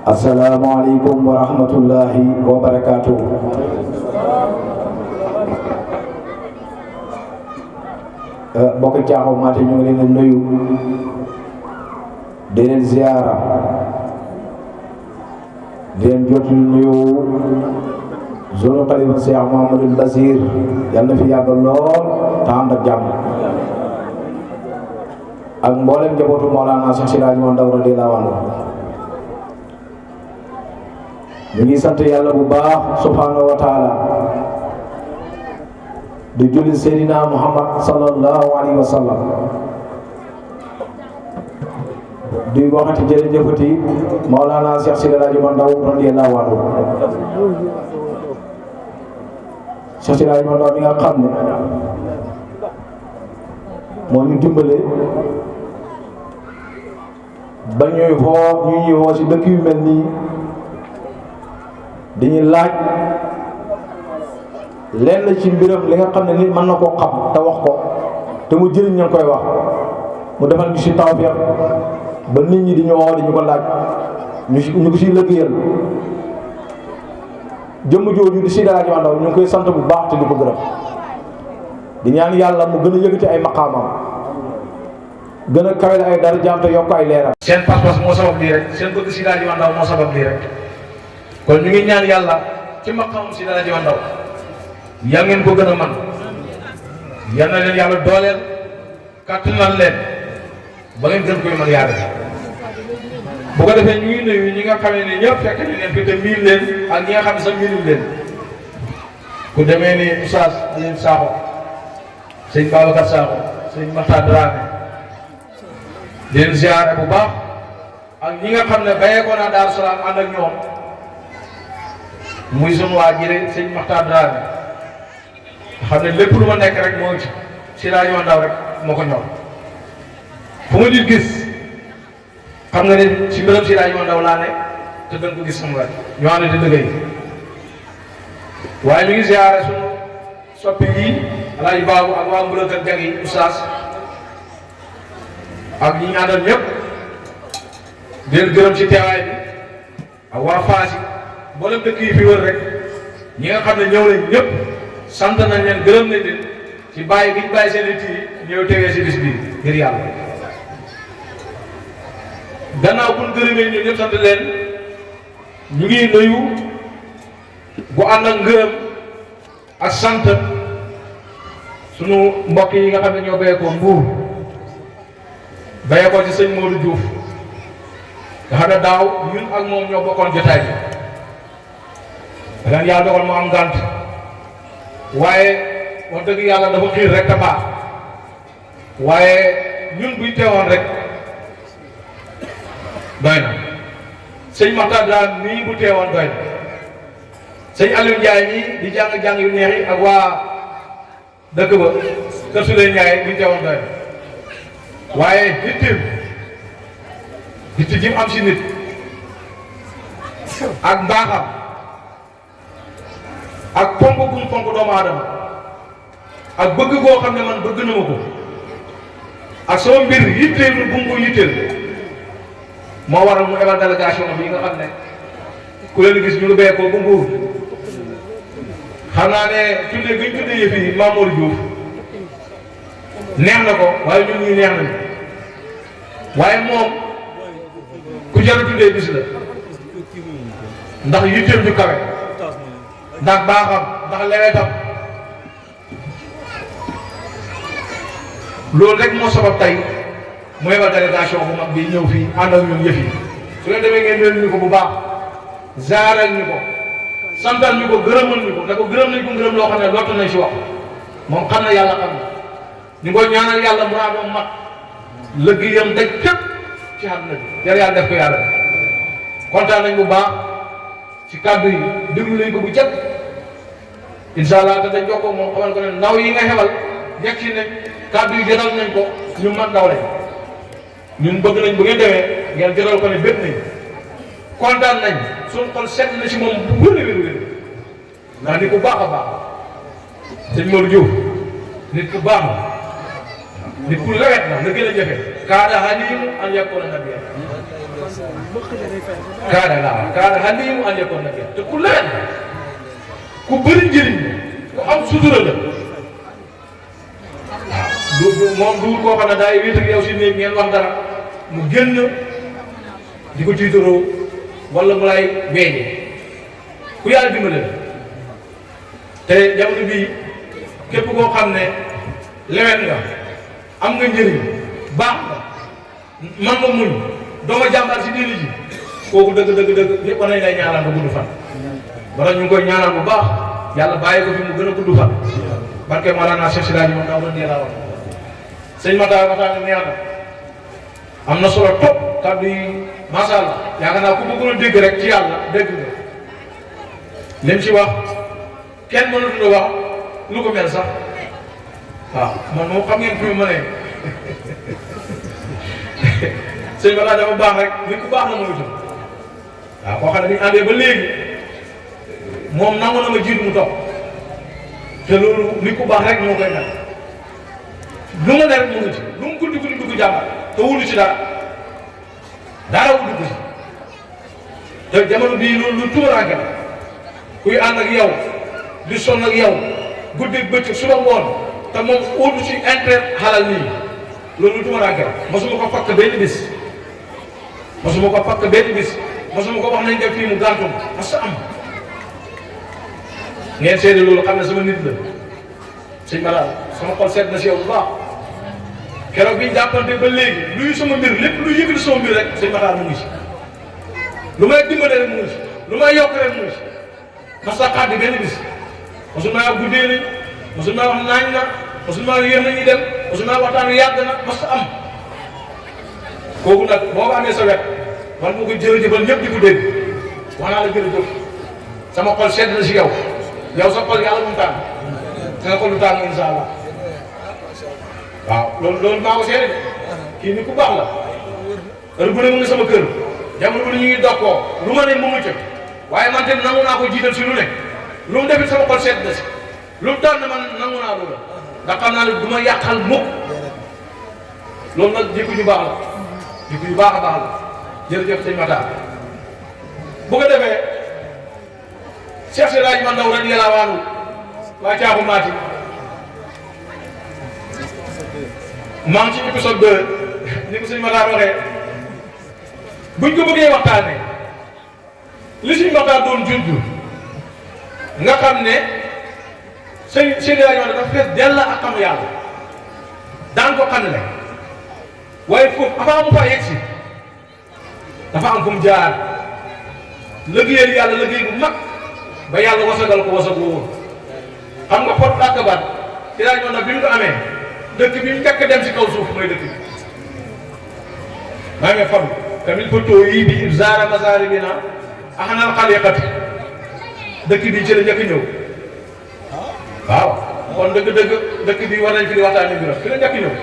Assalamualaikum warahmatullahi wabarakatuh. Bokk Caaxu Maate ñu ngi leen di nuyu di leen ziara di leen jot nuyu zone xalifa Cheikh Mouhamadou Basir yàlla na fi yàgg lool te ànd ak jàmm ak mboolem njabootu Mawlana Cheikh Seydi Hadji Ndaw radiyallahu anhu. ñu ngi sant yàlla bu baax subhanahu wa taala di julli Seydina Muhammad sallallahu alayhi wa sallam di waxati jërëjëfati Mawlana Cheikh Seydi Hadji Ndaw radiyallahu anhu. Cheikh Seydi Hadji Ndaw mi nga xam ne moo ñu dimbale ba ñuy woo si dëkk yu mel nii dañuy laaj lenn ci mbiram li nga xam ne nit mën na koo xam te wax ko te mu jëriñ ña koy wax mu defal ñu si tawfiq ba nit ñi di ñu woo di ñu ko laaj ñu ko siy lëggéeyal jëmm jooju di Seydi Hadji Ndaw ñu ngi koy sant bu baax te di ko gërëm di ñaan yàlla mu gën a yëkkati ay maqaamam gën a kawel ay darajaam te yokk ay leeram. seen pas-pas moo sabab lii rek seen bëgg Seydi Hadji Ndaw moo sabab lii rek kon ñu ngi ñaan yàlla ci maqaamam Seydi Hadji Ndaw yaa ngeen ko gën a man yal na leen yàlla dooleel kàttanal leen ba ngeen gën koy mën yaar bu ko defee ñu ngi nuyu ñi nga xamee ne ñëpp fekk nañ leen fi te miin leen ak ñi nga xam ne sax miinul leen ku demee ni Oustaz Alioune Sakho sëñ Babacar Sakho sëñ Makhtar Dramé di leen ziare bu baax ak ñi nga xam ne bayeekoo naa Daaru Salaam ànd ak ñoom muy sunu waa ji rek sëñ Makhtar Dramé xam ne lépp lu ma nekk rek moo ci Seydi Hadji Ndaw rek moo ko ñor fu ma di gis xam nga ne si mbiram Seydi Hadji Ndaw laa ne te danga ko gis sama wet ñu ànd di liggéey waaye ñu ngi ziare sunu soppi yi Alaaji Baabu ak waa Mbula Kër Jag yi Oustaz ak ñi ñu àndal ñëpp di leen gërëm ci teewaay bi ak waa Fass yi mboolem dëkk yi fi wër rek ñi nga xam ne ñëw nañ ñëpp sant nañ leen gërëm nañ leen ci bàyyi gi ñu bàyyi seen i tiir ñëw teewee si bis bi ngir yàlla. gannaaw bu ñu gërëmee ñun ñëpp sant leen ñu ngi nuyu bu ànd ak ngërëm ak sant sunu mbokk yi nga xam ne ñoo béyee ko Mbuur béyee ko ci sëñ Modou Diouf nga xam ne daaw ñun ak moom ñoo bokkoon jotaay bi ren yàlla dogal mu am gànt waaye wax dëgg yàlla dafa xiir rek te baax waaye ñun buy teewoon rek doy na sëñ Makhtar Dramé nii bu teewoon doy na sëñ Aliou Ndiaye nii di jàng yu neex yi ak waa dëkk ba kër Souley Ndiaye buy teewoon doy na waaye hitti ji mu am si nit ak mbaaxam ak fonk gu mu fonk doomu aadama ak bëgg goo xam ne man bëgg na ma ko ak sama mbir yitteel bu mu ko yitteel moo waral mu ebal délégation bi nga xam ne ku leen gis ñu ngi béy ko bu Mbuur xam naa ne tuddee gi ñu tuddee yëf yi Mamour Diouf neex na ko waaye ñun ñii neex nañu waaye moom ku jar a tuddee bis la ndax yitteel ju kawe ndax baaxam ndax lewetam loolu rek moo sabab tey mu yebal délégation bu mag bi ñëw fii ànd ak ñun yëf yi su leen demee ngeen nuyu ñu ko bu baax zaaral ñu ko santal ñu ko gërëmal ñu ko ne ko gërëm nañ ko gërëm loo xam ne lott nañ si wax moom xam na yàlla xam na ñu ngi koy ñaanal yàlla mu raadoo mat liggéeyam daj fépp ci àdduna bi yàlla def ko yàlla kontaan nañ bu baax ci kàddu yi déglu nañ ko bu jëkk incha allah te dañ jokkoo moom xamal ko ne ndaw yi nga xebal yegg si ne kàddu yi jëral nañ ko ñu mat ndaw lañ ñun bëgg nañ bu ngeen demee ngeen jëral ko ne bépp nañ kontaan nañ suñu xol sedd na si moom bu wér ndax nit ku baax a baax sëñ Modou Diouf nit ku baax la nit ku lewet na la gën a jafe kaada halimu an yakuna nabiyyan kaada halimu an yakuna nabiyyan te ku lewet na ku bëri njëriñ ku am sutura la moom du koo xam ne daay wéet ak yow si néeg ngeen wax dara mu génn di ko tiitaroo wala mu lay weeñee ku yàlla dimbale la te jamono bii képp koo xam ne lewet nga am nga njëriñ baax nga man nga muñ doo nga jàmbaar si diini ji kooku dëgg ñëpp nañ lay ñaanal nga gudd fan bara ñu ngi koy ñaanal bu baax yàlla bàyyi ko fi mu gën a gudd fan barke Mawlana Cheikh Siraj moom daa doon neelaa wax sëñ Matar nga neex na am na solo topp kàddu yi macha allah yaakaar naa ku bëggoon a dégg rek ci yàlla dégg nga lim ci wax kenn mënatu la wax lu ko mel sax waaw man moom xam ngeen fi mu mënee sëñ Matar dafa baax rek nit ku baax la mooy jëm waaw koo xam ne bi ñu àndee ba léegi moom nangu na ma jiitu mu topp te loolu nit ku baax rek moo koy mel lu ma ne rek mu ngi ci lu mu guddi dugg jàmbar te wulu ci dara wulu ko ci te jamono bii loolu lu tuuraanke la kuy ànd ak yow di sonn ak yow guddi bëccëg suba ngoon te moom wulu ci intérêt xalal nii loolu lu tuuraanke la mosuma ko fakk benn bis mosuma ko fakk benn bis mosuma ko wax nañ def fii mu gàntum parce que am ngeen seede loolu xam ne sama nit la sëñ Matar sama xol seet na si yow bu baax keroog bi ñu jàppante ba léegi luy sama mbir lépp luy yëkkati sama mbir rek sëñ Matar mu ngi si lu may dimbale rek mu ngi si lu may yokk rek mu ngi si mas a xaati benn bis mosul maa wax guddee nañ mosul maa wax naañ na mosul maa yéex nañuy dem mosul maa waxtaan wi yàgg na mas a am kooku nag boo ko amee sa wet man moo ko jërëjëfal ñëpp di ko dégg wax naa la jërëjëf sama xol sedd na si yow yow sa xol yàlla mu tàng dina ko lu tàng incha allah waaw loolu maa ko seede de kii ni ku baax la heure bu ne mu ngi sama kër jamono bu ne ñu ngi dokkoo lu ma ne mu ngi cëg waaye man tamit nangu naa ko jiital si lu ne lu mu defit sama xol sedd na si lu mu tànn man nangu naa loolu ndax xam naa ne du ma yàqal mukk loolu nag jikko ju baax la jikko ju baax a baax la jërëjëf sëñ Matar bu ko defee Cheikh Siraj man ndaw radiyallahu anhu waa caaxu maati maa ngi ci épisode 2 ni ko sëñ Matar waxee buñ ko bëggee waxtaanee li suñ Matar doon junj nga xam ne sëñ Siraj man dafa fees dell ak xam yàlla daan ko xam ne waaye foofu avant mu fa yegg si dafa am fu mu jaar liggéeyal yàlla liggéey bu mag ba yàlla wasagal ko wasag woowu xam nga pot akbar Siraj man nag bi mu ko amee dëkk bi mu njëkk dem si kaw suuf mooy dëkk bi maa ngi fam tamit fa too yii bi zaara masaari bi na axanal xaliqati dëkk bi ci la njëkk ñëw waaw kon dëkk bi war nañ fi di waxtaanee mbiram fi la njëkk ñëw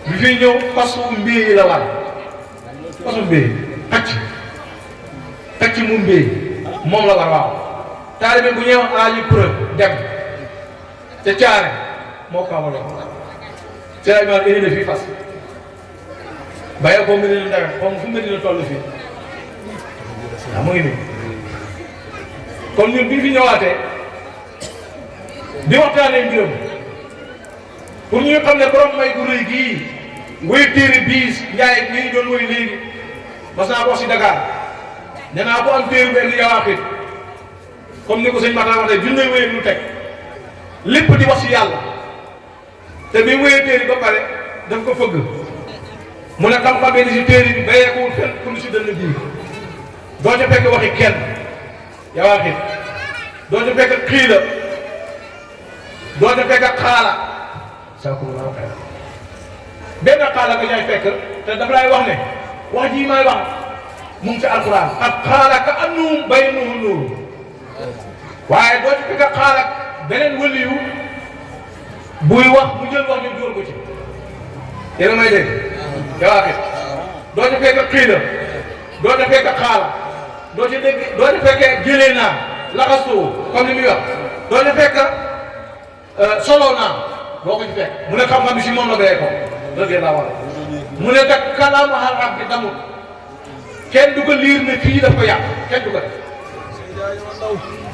bi fiy ñëw fasu mbéy yi la war fasu mbéy xacc mu mbéy moom la war waaw taalibe bu ñëw aaju preuve dem ca caare moo ko amaloon Siraj man indi na fii fas bàyyi ko Medina Ndawe xaw ma fu Medina toll fii waaw mu ngi nii kon ñun bi ñu fi ñëwaatee di waxtaanee mbiram pour ñu xam ne borom may gu rëy gii wéy téere bii Ndiaye li ñu doon wéy léegi mas naa ko wax si Dakar nee naa ko am téere benn yawaaxit comme ni ko sëñ Matar waxee junne wéy lu teg lépp di wax si yàlla te bi wéyee téere ba pare daf ko fëgg mu ne xam-xam ni si téere bi bayeekuwul fenn pour si dënn bii doo ca fekk waxi kenn yawaaxit doo ca fekk xiila doo ca fekk xaala saakuma xeer benn xaala nga ñaay fekk te daf lay wax ne wax ji may wax mu ngi ci alquran ak xaala ka annahum baynuhu nuur waaye doo ci fekk xaala beneen wëliyu buy wax mu jël wax ñu dóor ko ci yéen a may dégg yawaaxit doo ci fekk xiila doo ci fekk xaala doo ci dégg doo ci fekkee jëlee naa laxasoo comme ni muy wax doo ci fekk solo naa doo ko ci fekk mu ne xam-xam bi si moom la bayee ko dëgg la wala mu ne kat kalaamu arab bi damul kenn du ko liir ne fii daf ko yàq kenn du ko def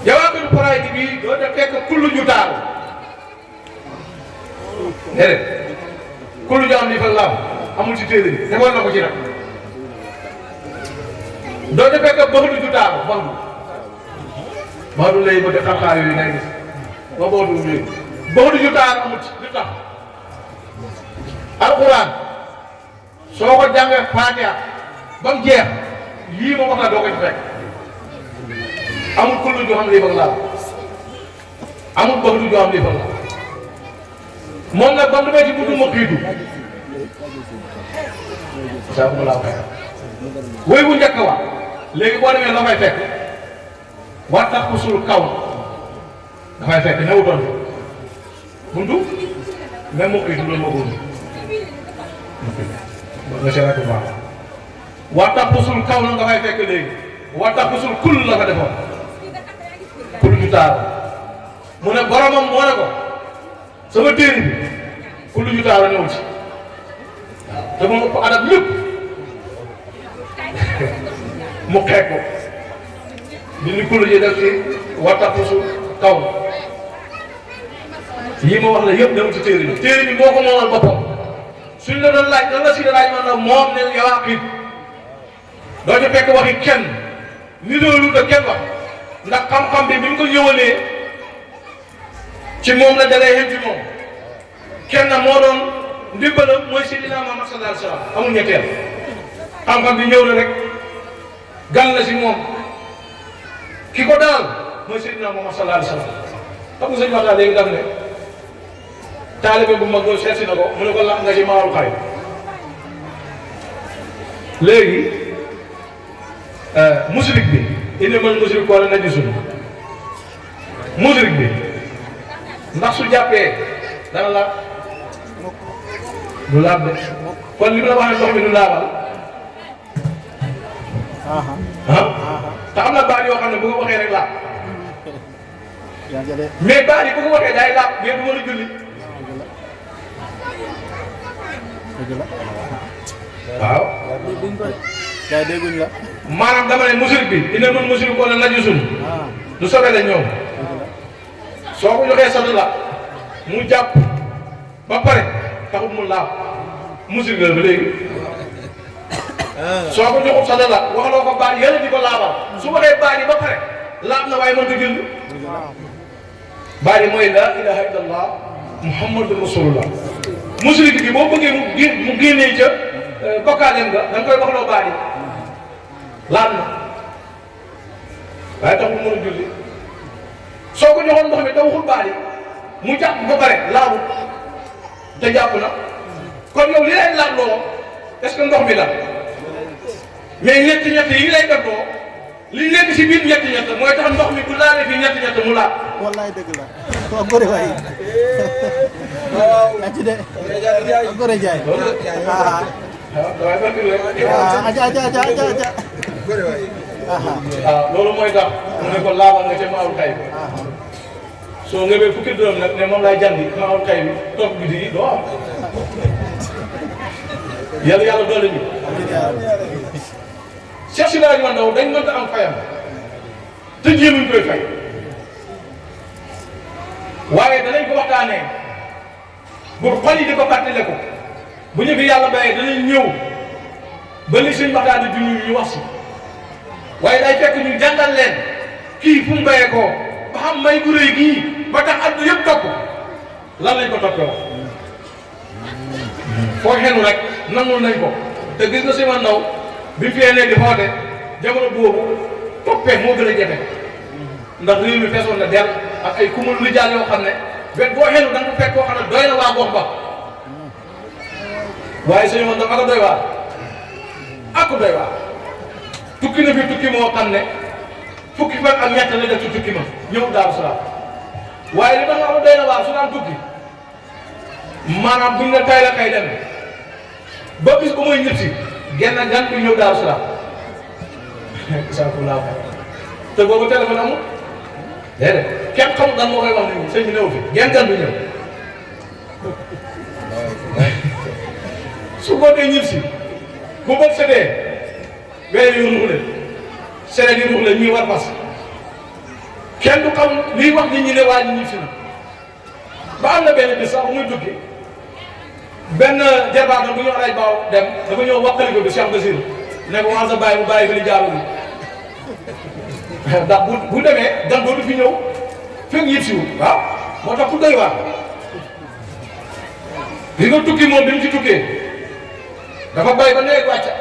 jawaabiru faraa'id bi doo def fekk kullu ju taaru déedéet kullu ju am li fa laam amul ci téere bi defoon na ko ci nag doo def fekk baxdu ju taaru baxdu lay ba def xar-xaar yooyu ngay gis ba baxdu léegi baxdu ju taaru amul ci lu tax alquran soo ko jàngee Faatiha ba mu jeex lii ma wax la doo ko ci fekk amul kullu joo xam lii bëgg laal amul baxdu joo xam lii bëgg laal moom nag ba mu demee ci buntu ma xiitu saa ko mu laa fekk woy bu njëkk wa léegi boo demee la fay fekk war tax ku sul kaw dafay fekk newutoon buntu même ma xiitu loolu ma ko nga seeraat bu baax waxtaan pusul kaw la nga fay fekk léegi waxtaan pusul kul la fa defoon kul ju taaru mu ne boromam moo ne ko sama téere bi kul ju taaru ñëw ci waaw te moom ëpp adab lépp mu xeeg ko dindi kul ji def ci waxtaan pusul kaw yi ma wax la yëpp ñëw ci téere bi moo ko moomal boppam suñ la doon laaj lan la si laaj man la moom ne Yawaaqit doo ci fekk waxi kenn ni loolu da kenn wax ndax xam-xam bi mu ko ñëwalee ci moom la dalee yem ci moom kenn moo doon ndimbalam mooy Seydina Muhammad sallallahu alayhi wa sallam amul ñetteel xam-xam bi ñëw na rek gan la si moom ki ko daal mooy Seydina Muhammad sallallahu alayhi wa sallam xam nga sëñ waxtaan léegi daf ne taalibe bu mag loolu seet si na ko mu ne ko la nga ci maawul xay léegi musrik bi indi man musrik wala na gisul musrik bi ndax su jàppee dana laab du laab de kon li mu la waxee ndox mi du laabal te am na baat yoo xam ne bu ko waxee rek laab mais baat yi bu ko waxee day laab mais du mën a julli waaw. kay dégguñ la. maanaam dama ne musrik bi ina mën musrik wala najusun du sobe la ñoom soo ko joxee sadu la mu jàpp ba pare taxul mu laab musrik la ba léegi soo ko joxul sadu la waxaloo ko baat yële di ko laabal su waxee baat yi ba pare laab na waaye mënta jënd baat yi mooy la ilaha illallah muhammadu rasulullah musrik bi boo bëggee mu génnee ca bokkaaleen nga da nga koy waxloo baat yi laab na waaye taxul mën a julli soo ko joxoon ndox mi te waxul baat yi mu jàpp ba pare laabu te jàpp na kon yow li lay laab loo est-ce que ndox mi la mais ñetti ñett yi lay def loo li nekk si biir ñetti ñett mooy tax ndox mi bu laalee fii ñetti ñett mu laab. wallaay dëgg la waaw góore waay yaa ci de góore jaay waaw loolu mooy tax mu ne ko laabal nga ca maawul kay bi soo ngëbee fukki dërëm nag ne moom laay jàndi maawul kay bi toog bi di doo am yàlla doole ñu Cheikh Sidi Hadji Ndaw dañ mënta am fayam te jéemuñ koy fay waaye danañ ko waxtaanee bu xol yi di ko fàttale ko bu ñu fi yàlla bayee danañ ñëw ba li suñ waxtaan di junj ñu wax si waaye day fekk ñu jàngal leen kii fu mu bayee koo ba xam may gu rëy gii ba tax àdduna yëpp topp lan lañ ko toppee wax foo xenu rek nangul nañ ko te gis nga Sëñ Ndaw bi fi nee di xoote jamono boobu toppee moo gën a jafe ndax réew mi feesoon na dell ak ay kumul lu jàll yoo xam ne bet boo xenu da nga fekk koo xam ne doy na waa gox ba waaye Sëñ Ndaw aka doy waar ak doy waar tukki na fi tukki moo xam ne fukki fan ak ñett la def ci tukki ma ñëw Daaru Salaam waaye li tax nga xam doy na waar su daan tukki maanaam buñ la tay la kay dem ba bis ba mooy ñëpp si genn gan bi ñëw Daaru Salaam sànq te boobu téléphone amul déedéet kenn xamul dan moo koy wax ne sëñ bi néew fi genn gan bi ñëw su ko dee ñib si bu bët setee weer yu ruux leen sere di ruux leen ñuy war fas kenn du xam liy wax nit ñi ne waa ñi ñib si na ba am na benn bis sax muy tukki benn jarbaata bu ñu alay baaw dem dafa ñëw waxali ko bi Cheikh Basir ne ko waa sa bàyyi mu bàyyi fi li jaaru bi ndax bu demee gan dootu fi ñëw fekk yëpp siwul waaw moo tax ku doy waar li nga tukki moom bi mu ci tukkee dafa bàyyi ba nawet wàcca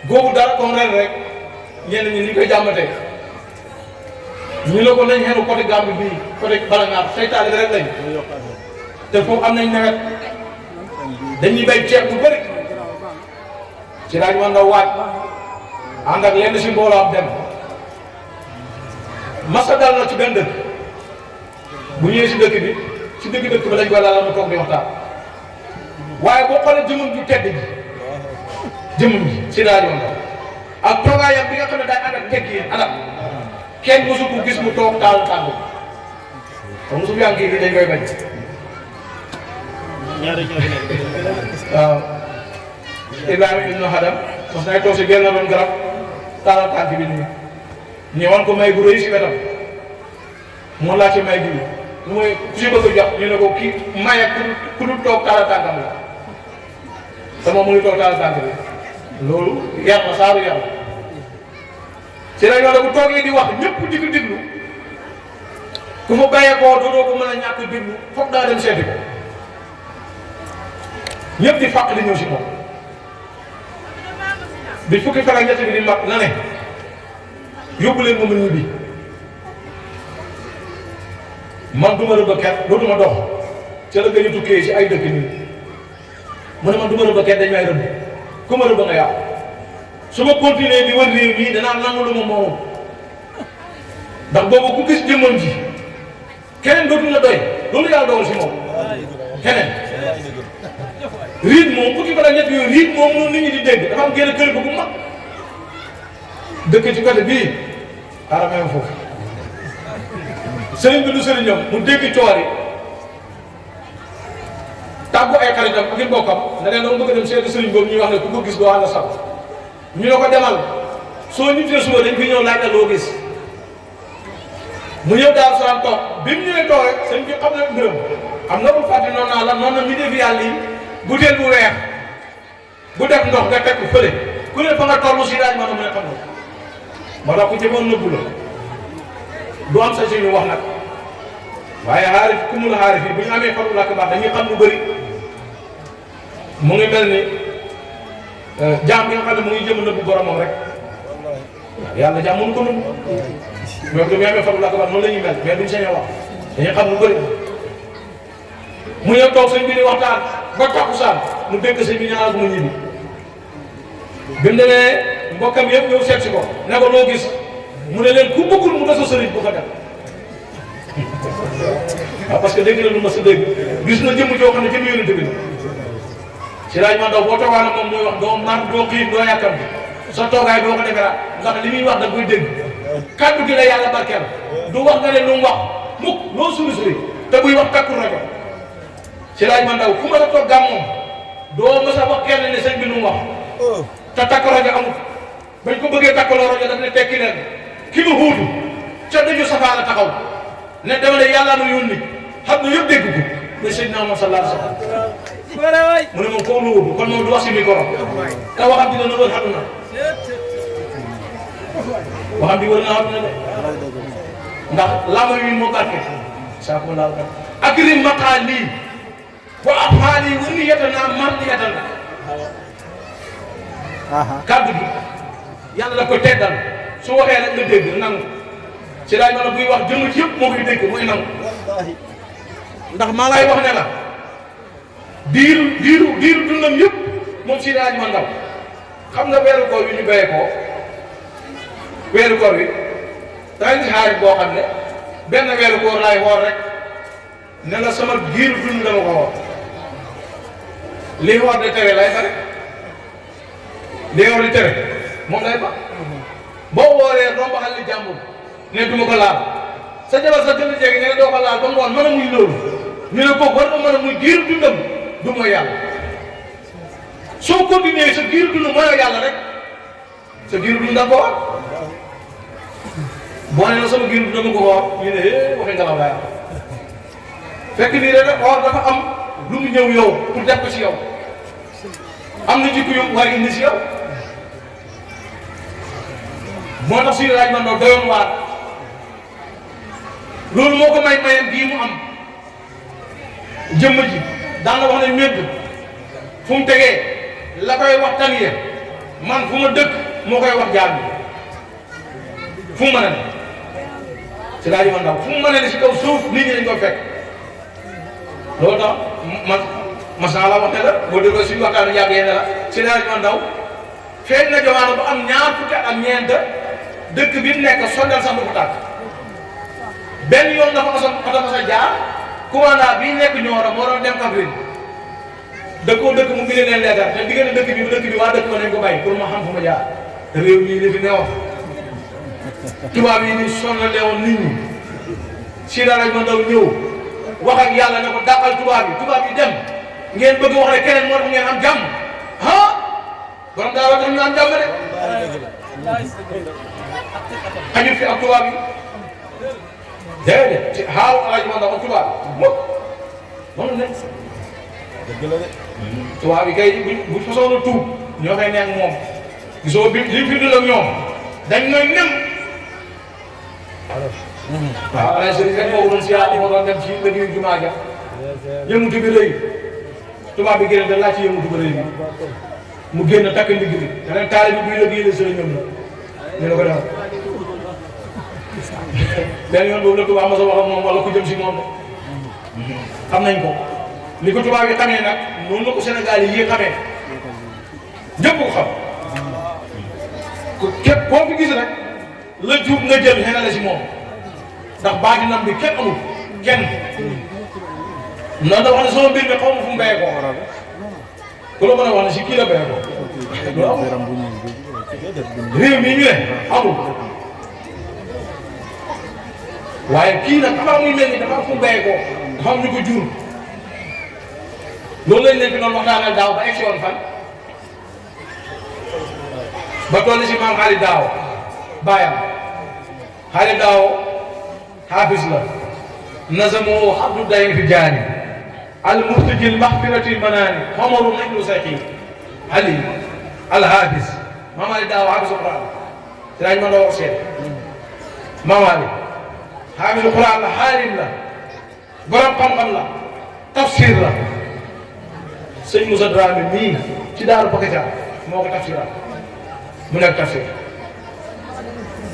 googu dara comme ren rek ñenn ñi ni koy jàmmatee ñu ne ko nañ xenu côté Gambie bii côté Balangaar saytaale rek lañ te foofu am nañ nawet dañuy bay ceeb bu bëri ci laaj man nga waaj ànd ak lenn si mbooloo am dem masa dal na ci benn dëkk bu ñëwee si dëkk bi si dëkk bi dañ koy laal ma toog di waxtaan waaye boo xoolee jëmum ju tedd ji jëmum ji si laaj man ak toogaayam bi nga xam ne day ànd ak tekki yi anam kenn mosu ko gis mu toog taal tàng kon mosu yaa ngi dañ koy bañ waaw Ibrahima ibnu Hadam mos nay toog si genn doon garab taalal tànk bi nii ñëwoon ko may gu rëy si wetam mu laajte may gi lu mooy ku si bëgg a jox ñu ne ko kii maye ku dul toog taalal tànkam la te moom mu ngi toog taalal tànk bi loolu yar la saaru yar la si la ñoo bu toogee di wax ñëpp di ko déglu ku fa bàyyeekoo dootoo ko mën a ñàkk déglu foog daa dem seeti ko ñëpp di fàq di ñëw si moom bi fukki fan ak ñett bi di mat na ne yóbbu leen moom ñu bi man du ma rëbb kenn dootuma dox ca la gën a tukkee si ay dëkk nii mu ne man du ma rëbb kenn dañ may rëbb ku ma rëbb nga yàqu su ma continuer di wër réew mii danaa nangu lu ma moom ndax boobu ku gis jëmmam ji keneen dootu la doy loolu yàlla dogal si moom keneen riit moom fukki fan ak ñett yooyu riit moom noonu nit ñi di dégg dafa am génn kër bu mag dëkk ci côté bii xaaral même foofu sëriñ bi du sëriñam mu dégg coor yi tàggu ay xaritam ak i mbokkam ne leen dama bëgg a dem seeti sëriñ boobu ñuy wax ne ku ko gis doo ànd sax ñu ne ko demal soo ñibbisee suba dañ fi ñëw laaj la loo gis mu ñëw daal salaam toog bi mu ñëwee toog rek sëñ bi xam na mbiram am na bu fàtte noonu naa la noonu na mi def yàlla yi butéel bu weex bu def ndox nga teg ko fële ku ne fa nga toll si daaj maanaam mu ne xam nga moo tax ku jëmoon nëbbu la du am sa ñu wax nag waaye xaarif ku mu la xaarif yi bu ñu amee faru làkk baax dañuy xam lu bëri mu ngi mel ni jaam bi nga xam ne mu ngi jëm nëbbu boromam rek yàlla jaam mënu ko nëbbu mais bu ñu amee faru làkk baax noonu la ñuy mel mais duñ sañ a wax dañuy xam lu bëri mu ñëw toog sëñ bi di waxtaan ba takkusaan mu dégg sëñ bi ñaanal ko mu ñibbi bi mu demee mbokkam yëpp ñëw seet si ko ne ko loo gis mu ne leen ku bëggul mu des a sëriñ bu ko def waaw parce que dégg na lu ma sa dégg gis na jëmm joo xam ne jëmm yonent bi si laaj man daw boo toogaa na moom muy wax doo mar doo xiif doo yàkkam bi sa toogaay doo ko deferaat ndax li muy wax da koy dégg kàddu gi la yàlla barkeel du wax nga ne lu mu wax mukk loo suri te buy wax takku rajo si laaj man daw ku ma sa toog gàm moom doo ma sa wax kenn ne sëñ bi lu mu wax te takk rajo amul bañ ko bëggee takkaloo rajo daf ne tekki leen ki ma xuutu ca daju safaana taxaw ne dama ne yàlla ma yónni xam nga yëpp dégg ko muy Seydina Muhammad sallallahu alayhi wa sallam mu ne moom foofu lu wóobu kon moom du wax si micro te waxam dina wër àdduna waxam di wër na àdduna de ndax lama yi moo barke saako laal kat akrim maqaali wa afhaali wa niyatana mardiyatana kàddu gi yàlla da koy teddal su waxee rek nga dégg nangu si laaj ma ne buy wax jëmm ci yëpp moo koy dégg muy nangu ndax maa lay wax ne la diiru dundam yëpp moom si laaj ma ndaw xam nga weeru koor wi ñu béyee ko weeru koor wi daañu si xaarit boo xam ne benn weeru koor laay woor rek ne la sama diiru dund dama ko woor lii woor de tere lay bare lii woor di tere moom lay ba boo wooree romb xal li jàmbur ne duma ko laal sa jabar sa jënd jéegi ne doo ko laal ba ngoon mën a muy loolu ñu ne kooku war na mën a muy giiru dundam du mooy yàlla soo continuer sa giiru dund mooy yàlla rek sa giiru dund da ko war boo nee na sama giiru dund ko war ñu ne waxi ngelaw laa fekk nii rek or dafa am lu mu ñëw yow pour def ko ci yow am na jikko yu war indi ci yow moo tax suñu laaj man doo doyoon waar loolu moo ko may mayam gii mu am jëmm ji daan la wax ne médd fu mu tegee la koy wax tan yee man fu ma dëkk moo koy wax jaar bi fu mu mën a ne si laaj man daw fu mu mën a ne si kaw suuf nit ñi dañ koy fekk loolu tax mas naa la wax ne la boo déggoo suñu waxtaanu yàggee ne la si laaj man daw feeñ na jamono ba am ñaar fukki at ak ñeent dëkk bi mu nekk sondeel sax du ko tàkk benn yoon dafa mos a jaar commandant bii nekk Nioro moo doon dem Kaffrine dëkkoo dëkk mu bindee leen leetar te diggante dëkk bi waa dëkk ma nañ ko bàyyi pour ma xam fu ma jaar réew mii li fi newoon tubaab yi ni sonnalee woon nit ñi si daal ma ndaw ñëw wax ak yàlla ne ko dàqal tubaab yi dem ngeen bëgg wax ne keneen moo tax ngeen am jàmm ah borom daa war tax ñu am jàmm de xajul fi ak tubaab yi déedéet ci xaaw alaaji man dafa tubaab mukk mënu ne dëgg la de tubaab yi kay bu façon la tuub ñoo koy nekk moom gisoo bi li fi dul ak ñoom dañ nooy nem waaw alaaji sëriñ rek moo doon si yàlla moo doon dem ci liggéeyu jumaa ja yëmutu bi rëy tubaab bi génn da laaj ci yëmutu bi rëy bi mu génn takk ndigg bi te leen taali bi buy liggéey la sëriñam la ñu ne ko defal benn yoon boobu la tubaab ma sa wax ak moom wala ku jëm si moom de xam nañ ko li ko tubaab yi xamee nag noonu la ko Sénégal yi xamee ñëpp ko xam képp koo fi gis rek la jub nga jël xenale si moom ndax baatinam bi kenn amul kenn noonu da wax ne sama mbir mi xaw ma fu mu béyee ko ku la mën a wax ne si kii la béyee ko réew mi ñu ne amul waaye kii nag dafa muy mel ni dafa am fu mu béyee ko dafa am ñu ko jur loolu lañ leen fi doon waxtaanal daaw ba egg si woon fan ba toll si maam Xaalid Daaw baayam Xaalid Daaw xaafis la nazamu abdu dayn fi jaani al murtajil maxfirati manaani xomaru najlu sayqi ali al xaafis maam Xaalid Daaw xaafisu Quran si daañu mën a wax seet maam Xaalid xaafisu Quran la xaalim la borom xam-xam la tafsir la sëñ Moussa Dramé mii ci daaru Pakacar moo ko tafsiral mu nekk tafsir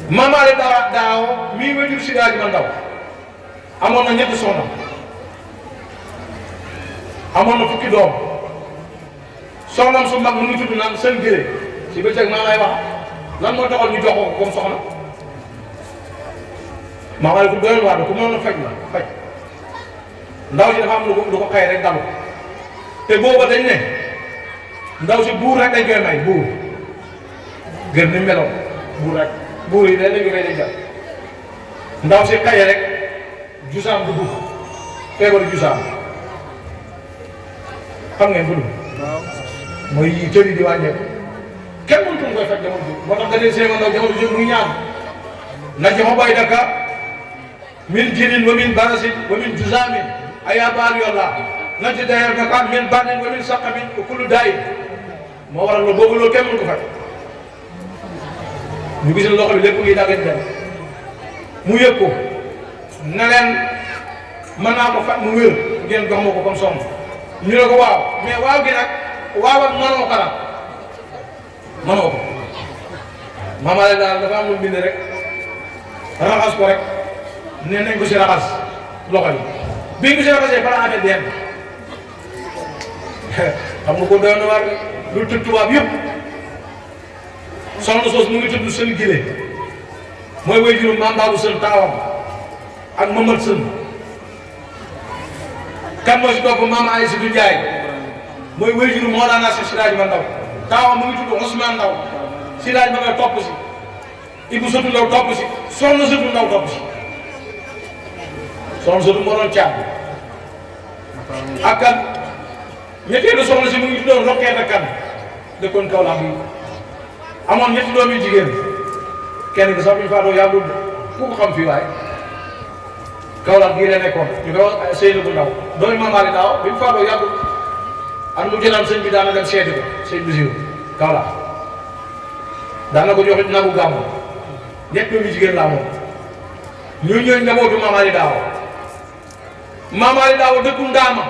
Maam Ali Daaw mii wajur si daal ma ndaw amoon na ñetti soxna amoon na fukki doom soxnam su mag mu ngi tudd naan seen gëré si bëccëg maa lay wax lan moo taxoon ñu jox ko comme soxna Maam Ali ku doyoon waar ku mënoon a faj la faj ndaw si dafa am lu ko xëy rek dalu te booba dañ ne ndaw si buur rek dañ koy may buur gër ni meloon buur rek buur yi dañ koy dañ jàpp ndaw si xaye rek jusaam dugg feebaru jusaam xam ngeen bu dul mooy yi cër yi di wàññeeku kenn mënut mu koy fekk jamono ji moo tax da leen seema ndaw jamono ji muy ñaan na joxo bay daka min jinin wa min barasin wa min jusaamin aya baal yolla nañ ci dayoo Dakar min bànneeñ ba min sàq min kullu daay moo waral loolu boobu loolu kenn mënu ko fekk ñu gis loxo bi lépp ngi dagg dem mu yëg ko ne leen mën naa ko fat mu wér ngeen jox ma ko comme somme ñu ne ko waaw mais waaw gi nag waaw ak mënoo ko la mënoo ko maamale daal dafa am lu bind rek raxas ko rek nee nañ ko si raxas loxo yi biñ ko si raxasee balaa amee dem xam nga ko doy na waar lu tudd tubaab yëpp soxna soos mu ngi tudd seen gile mooy way juróom maam baabu sën taawam ak mamat sën kan moo si topp maam Aïssatou Ndiaye mooy way juróom moo daan naa si Siraaj ma ndaw taawam mu ngi tudd Ousmane Ndaw Siraaj ma nga topp si Ibou Sotu Ndaw topp si soxna Sotu Ndaw topp si soxna Sotu moo doon caab ak kan ñetteelu soxna si mu ngi tuddoon Roqeeta Kan dëkkoon Kaolack bi amoon ñetti doom yu jigéen kenn gi sax bi ñu faatoo yàggul ku ko xam fii waaye Kaolack gii la nekkoon ñu koy wax Seydou bu ndaw doomi Mamaari Daaw bi mu faatoo yàggul at mu jënaan sëñ bi daana dem seeti ko sëñ Bisiru Kaolack daana ko joxe nagu gàmmu ñett doom yu jigéen laa moom ñoo ñooy njabootu Mamaari Daaw Mamaari Daaw dëkku Ndaama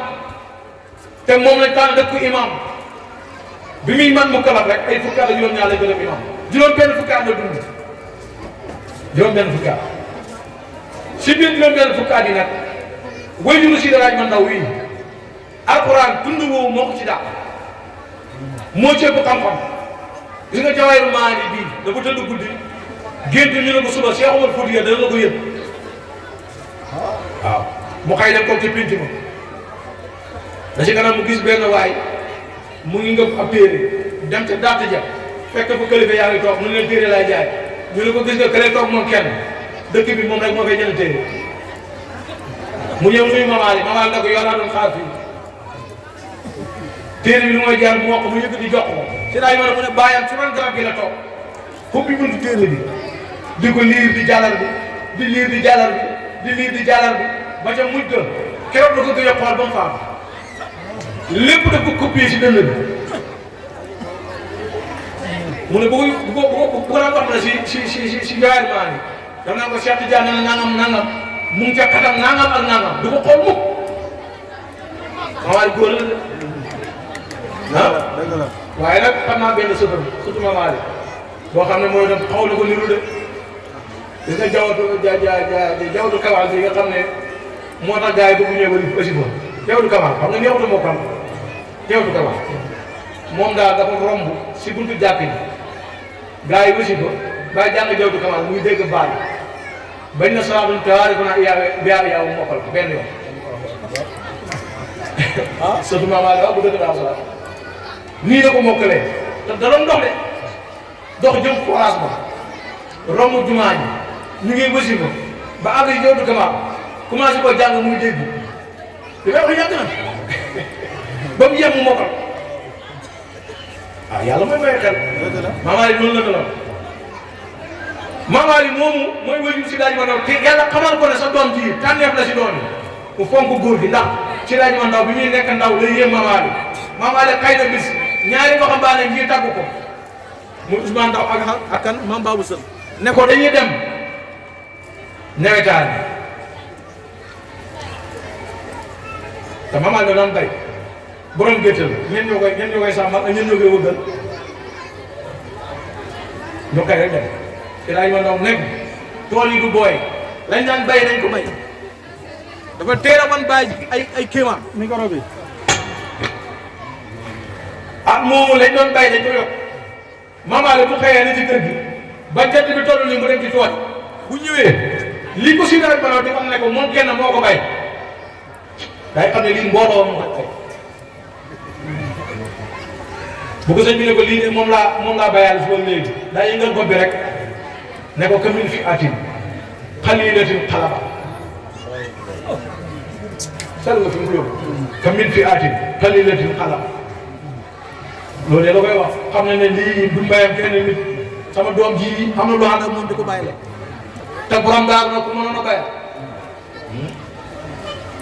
te moom lañ tànn dëkku imam bi muy man mu kalaf rek ay fukki at ak juróom-ñaar la gën a imam juróom-benn fukki at la dund juróom-benn fukki at si biir juróom-benn fukki at yi nag wayjuru si daraaj ma ndaw wii alquran tund woowu moo ko ci dàq moo ci ëpp xam-xam gis nga Jawahirul Maani bii dafa tëdd guddi gént ñu ne ko suba Cheikh Omar Foutiyou dana la ko yëg waaw mu xëy dem toog ci pinc ma da ci kanam mu gis benn waay mu ngi ngëb ab téere dem ca datt ja fekk fa kilifa yaa ngi toog mu ne leen téere laay jaay ñu ne ko gis nga kële toog moom kenn dëkk bi moom rek moo fay jënd téere mu ñëw nuyu Mamaali da ko yow laa doon xaar fii téere bi lu mooy jaar mu wax mu yëkkati jox ko si daay ma ne mu ne bàyyam ci ron garab gi la toog xubbi buntu téere bi di ko liir di jàllar bi di liir di jàllar bi di liir di jàllar bi ba ca mujj ga keroog la ko gëj a xool ba mu faam lépp daf ko copier si dënn bi mu ne bu ko daan wax na si Jawahirul Maani dam naa ko Cheikh Tidiane na nangam mu ngi ca xatam nangam ak nangam du ko xool mukk Mamaali góor la de waaye nag xam naa benn sëfam surtout Mamaali boo xam ne mooy dem xaw na ko niru de gis nga jawatu Kamal bi nga xam ne moo tax gars yi bëgg ñëw ba aussi ba jawatu Kamal xam nga neexutu moo xam jawatu Kamal moom daal dafa romb si buntu jàkk yi gars yi aussi ba bàyyi jàng jawatu Kamal muy dégg baal bañ na salaatun taarifuna iyaahu mokkal ko benn yoon ah surtout Mamaali waaw bu dëgg daa salaat nii la ko mokkalee te da doon dox de dox jëm forage ba romb jumaa ji ñu ngi wasi ba àgg yi jawatu Kamal commencé ko jàng muy dégg li may wax yàgg na ba mu yem mu mokkal ah yàlla mooy may xel Mamaali noonu la meloon Mamaali moomu mooy wajur si daaj ma ndaw te yàlla xamal ko ne sa doom ji tànneef la si doom yi mu fonk góor gi ndax si daaj ma ndaw bi muy nekk ndaw lay yéem Mamaali xëy na bis ñaari waxambaane ngi tàggu ko mu Ousmane Ndaw ak kan Mame Babou Sën ne ko dañuy dem nawetaan te Mamaali da doon bay borom géttal ñen ñoo koy sàmmal ak ñen ñoo koy wëggal ñu koy rek dem ci laaj ma ndaw nekk tool yi du booy lañ daan bay nañ ko bay dafa teel a man bàyyi ay kéemaan micro bi moomu lañ doon bay dañ ko yokk Mamaali bu xëyee ni ci kër gi ba jant bi toll nii mu dem ci tool bu ñëwee li ko si nawet ba di xam ne ko moom kenn moo ko bay day xam ne lii mbooloo moo ko bu ko sëñ bi ne ko lii de moom laa bayal fi woon léegi daa yëngal bopp bi rek ne ko kamin fi atin xalilatin xalaba sel nga fi mu ko yóbbu kamin fi atin xalilatin xalaba loolu de la koy wax xam na ne lii du mbayam kenn nit sama doom ji xam na lu ànd ak moom di ko bàyyi la te borom daal na ko mënoon a bàyyi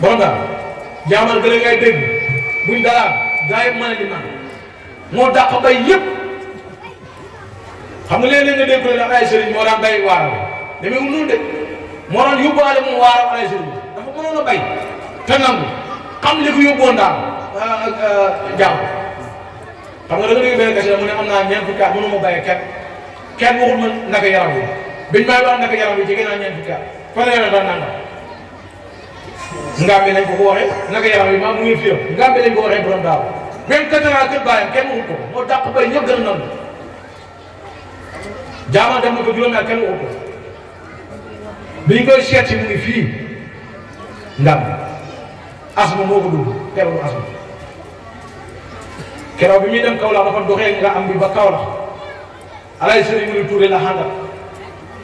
borom daal jaamal gën a ngay dégg buñ dalaan gaa yëpp mën a di man moo dàq bay yëpp xam nga léeg-léeg nga dégg ko ne ay sëriñ moo daan bay waaram demee noonu de moo daan yóbbuwaale moom waaram ay sëriñ dafa mënoon a bay te nangu xam li ko yóbbuwoon daal jaam xam nga da nga dégg benn kese mu ne am naa ñeent fukki at mënu ma bàyyi kenn waxul ma naka yaram bi biñ may wax naka yaram bi jege naa ñeent fukki at fanweeri daan nangam ngaam bi lañ ko waxee naka yaram bi maa mu ngi fi yow ngaam bi lañ ko waxee borom daaw même kattanaa kër bàyyam kenn waxul ko moo dàq bay ñëpp gën a nangu jaamal dem na ko juróomi at kenn waxul ko biñ koy seet si mu ngi fii ndam asma moo ko dugg teewul asma keroog bi muy dem Kaolack dafa doxee nga am bi ba Kaolack alay sëriñ mu Tuure la xàngal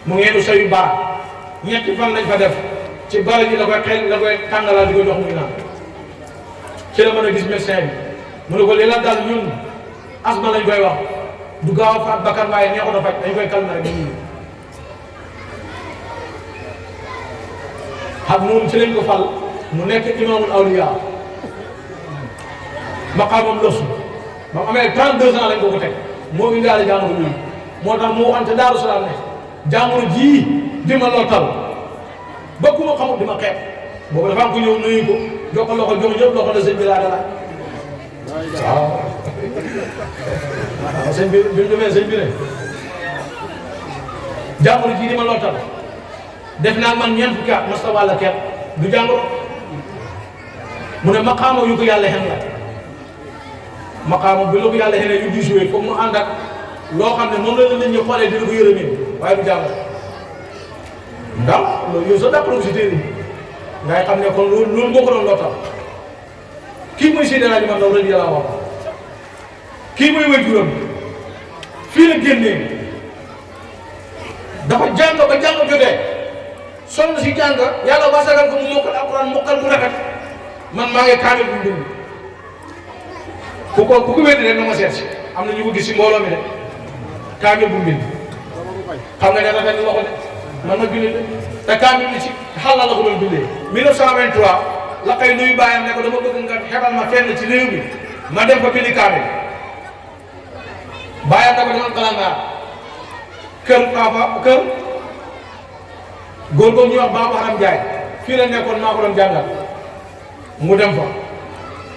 mu ngeenu sayu baax ñetti fan lañ fa def ci bari ji la koy xel la koy tàngalal di ko jox muy naan ci la mën a gis médecin bi mu ne ko li la dal ñun asma lañ koy wax du gaaw a faat bakkan waaye neexut a faj dañ koy calmer rek ñu xam moom ci lañ ko fal mu nekk imaamul awliya maqaamam losu ba mu amee 32 ans lañ ko teg moo indaale jàngoro bi moo tax mu waxante Daaru Salaam ne jàngoro jii di ma lottal ba ku ma xamul di ma xeeb boobu dafa am ku ñëw nuyu ko jox ko loxo jox ñëpp loxo na sëñ bi laa dala waaw sëñ bi bi mu demee sëñ bi ne jàngoro jii di ma lottal def naa man ñeent fukki at masta wàlla keet du jàngoro mu ne maqaama yu ko yàlla xen la maqaama bi la ko yàlla xenee yu diis yooyu foog mu ànd ak loo xam ne moom la nit ñi xoolee dina ko yërëmee waaye du jàngoro ndax loolu yow sa dàpp si téere ngay xam ne kon loolu moo ko doon lottal kii mooy Seydi El Hadji Malick Ndao radiyallahu anhu kii mooy waajuram fii la génnee dafa jàng ba jàng jotee sonn si jàng yàlla wasagal ko mu mokkal alquran mokkal bu rafet man maa ngi kaamil bu dund ku ko wéddi rek na ma seet si am na ñu ko gis si mbooloo mi de kaamil bu mbind xam nga ne rafet na loxo de man ma bind de te kaamil bi ci xal la ko doon bindee 1923 la koy nuyu bàyyam ne ko dama bëgg nga xebal ma fenn ci réew mi ma dem fa bindi kaamil bàyyam da ko demal Kalangaar kër góor googu ñuy wax Babou Haram Ndiaye fii la nekkoon maa ko doon jàngal mu dem fa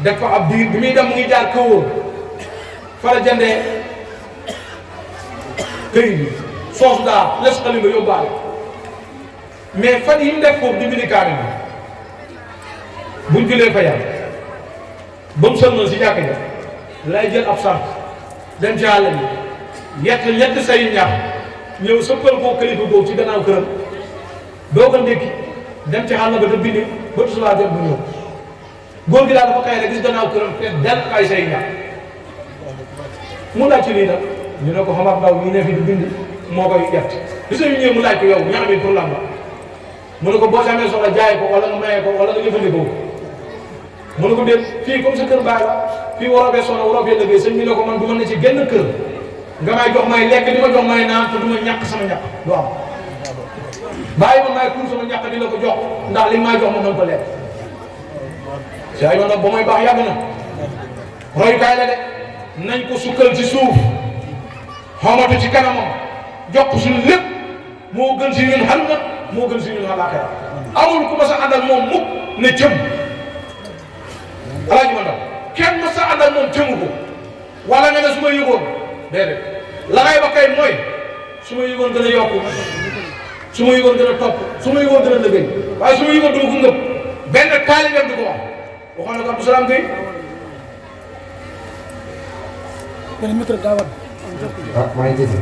def fa ab diir bi muy dem mu ngi jaar këwóor fa la jëndee këyit bi soosu daal les xali nga yóbbaale mais fan yi mu def foofu di bindi kaamil bi buñ julee fa yàlla ba mu sëlmal si jàkk ja lay jël ab sart dem ci àll bi ñett say ñax ñëw sëppal koo kilifa boobu ci gannaaw këram doo ko ndékki dem ci àll ba da bindi ba tusulaa jot bu ñëw góor gi daal dafa xëy rek gis gannaaw këram fees del ay say ñax mu laaj ci lii nag ñu ne ko Omar Ndao mii ne fi di bind moo koy yett gis nañu ñëw mu laaj ko yow ñax bi pour lan la mu ne ko boo amee soxla jaay ko wala nga maye ko wala nga jëfandikoo ko mu ne ko déet fii comme sa kër baay la fii waroo bee sonn waroo bee liggéey sëñ bi ne ko man du ma ne ci genn kër nga may jox may lekk di ma jox may naan te du ma ñàkk sama ñàkk du am bàyyi ma may kuur sama ñàkk di la ko jox ndax li may jox ma mën ko lekk si ay yoon ba mooy baax yàgg na royukaay la de nañ ko sukkal ci suuf xamatu ci kanamam jox ko suñu lépp moo gën si ñun xam na moo gën si ñun àllaaxira amul ku ma sa àndal moom mukk ne cëm Alaaji Malick Ndao kenn ma sa àndal moom cëmu ko wala nga ne su ma yëgoon déedéet la ngay wax kay mooy su ma yëgoon gën a yokku su ma yëgoon gën a topp su ma yëgoon gën a liggéey waaye su ma yëgoon duma ko ngëb benn taalibeem du ko wax waxoon na ko Abdou Salam Gueye benn micro daa war maa ngi gis.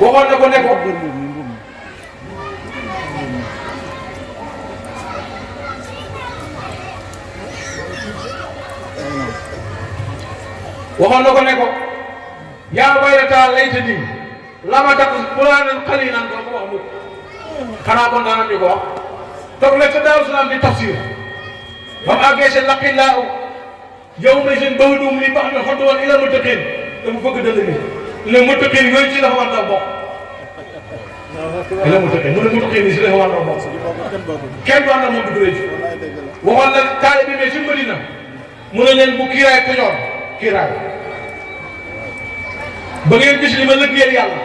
waxoon na ko ne ko waxoon na ko ne ko yaa waylata laytani lam atakun qur'aanan qaliilan doo ko wax mukk xanaa kon daanam ñu ko wax toog la ca Daaru Salaam di tafsir ba mu àggee seen laqillaahu yawma izin ba'duhum li ba'din aduwwun illa muttaqiin dama bëgg dënd ni ne muttaqiin yooyu ci dafa war a bokk illa muttaqiin mu ne muttaqiin yi si dafa war a bokk kenn du ànd ak moom dugg rëcc waxoon na taalibe bi mais ci Madina mu ne leen bu kiiraay toñoon kiiraay ba ngeen gis li ma lëggéeyal yàlla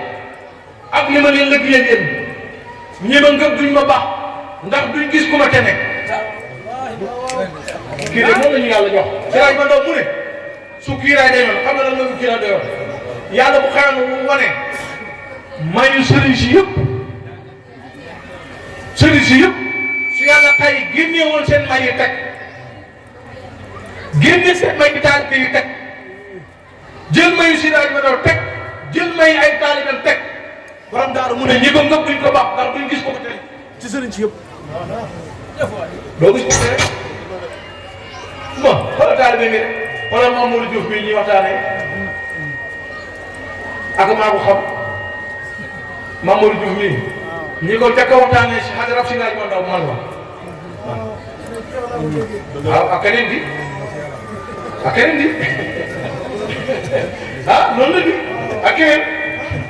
ak li ma leen lëggéeyal yéen ñi ma ngëb duñ ma baax ndax duñ gis ku ma te nekk kii de moom la ñu yàlla jox Seydi Ndao mu ne su kiiraay dayoon xam nga lan la kiiraay dayoon yàlla bu xayoon mu wane mayu sëriñ si yëpp su yàlla xay génnee woon seen may yi teg génne seen may bi taalibe yi teg jël mayu Seydi Ndao teg jël may ay taalibeem teg borom daaru mu ne ñi ko ngëb duñ ko baax ndax duñ gis ko ko tey ci sëriñ si yëpp doo gis ko tey bon xoolal taalibe mi rek xoolal Mamadou Diouf bii ñuy waxtaanee ak maa ko xam Mamadou Diouf mii ñi ko jëkk a waxtaanee si xajarab Seydi Ndao man la waaw ak keneen di ah noonu la di ak keneen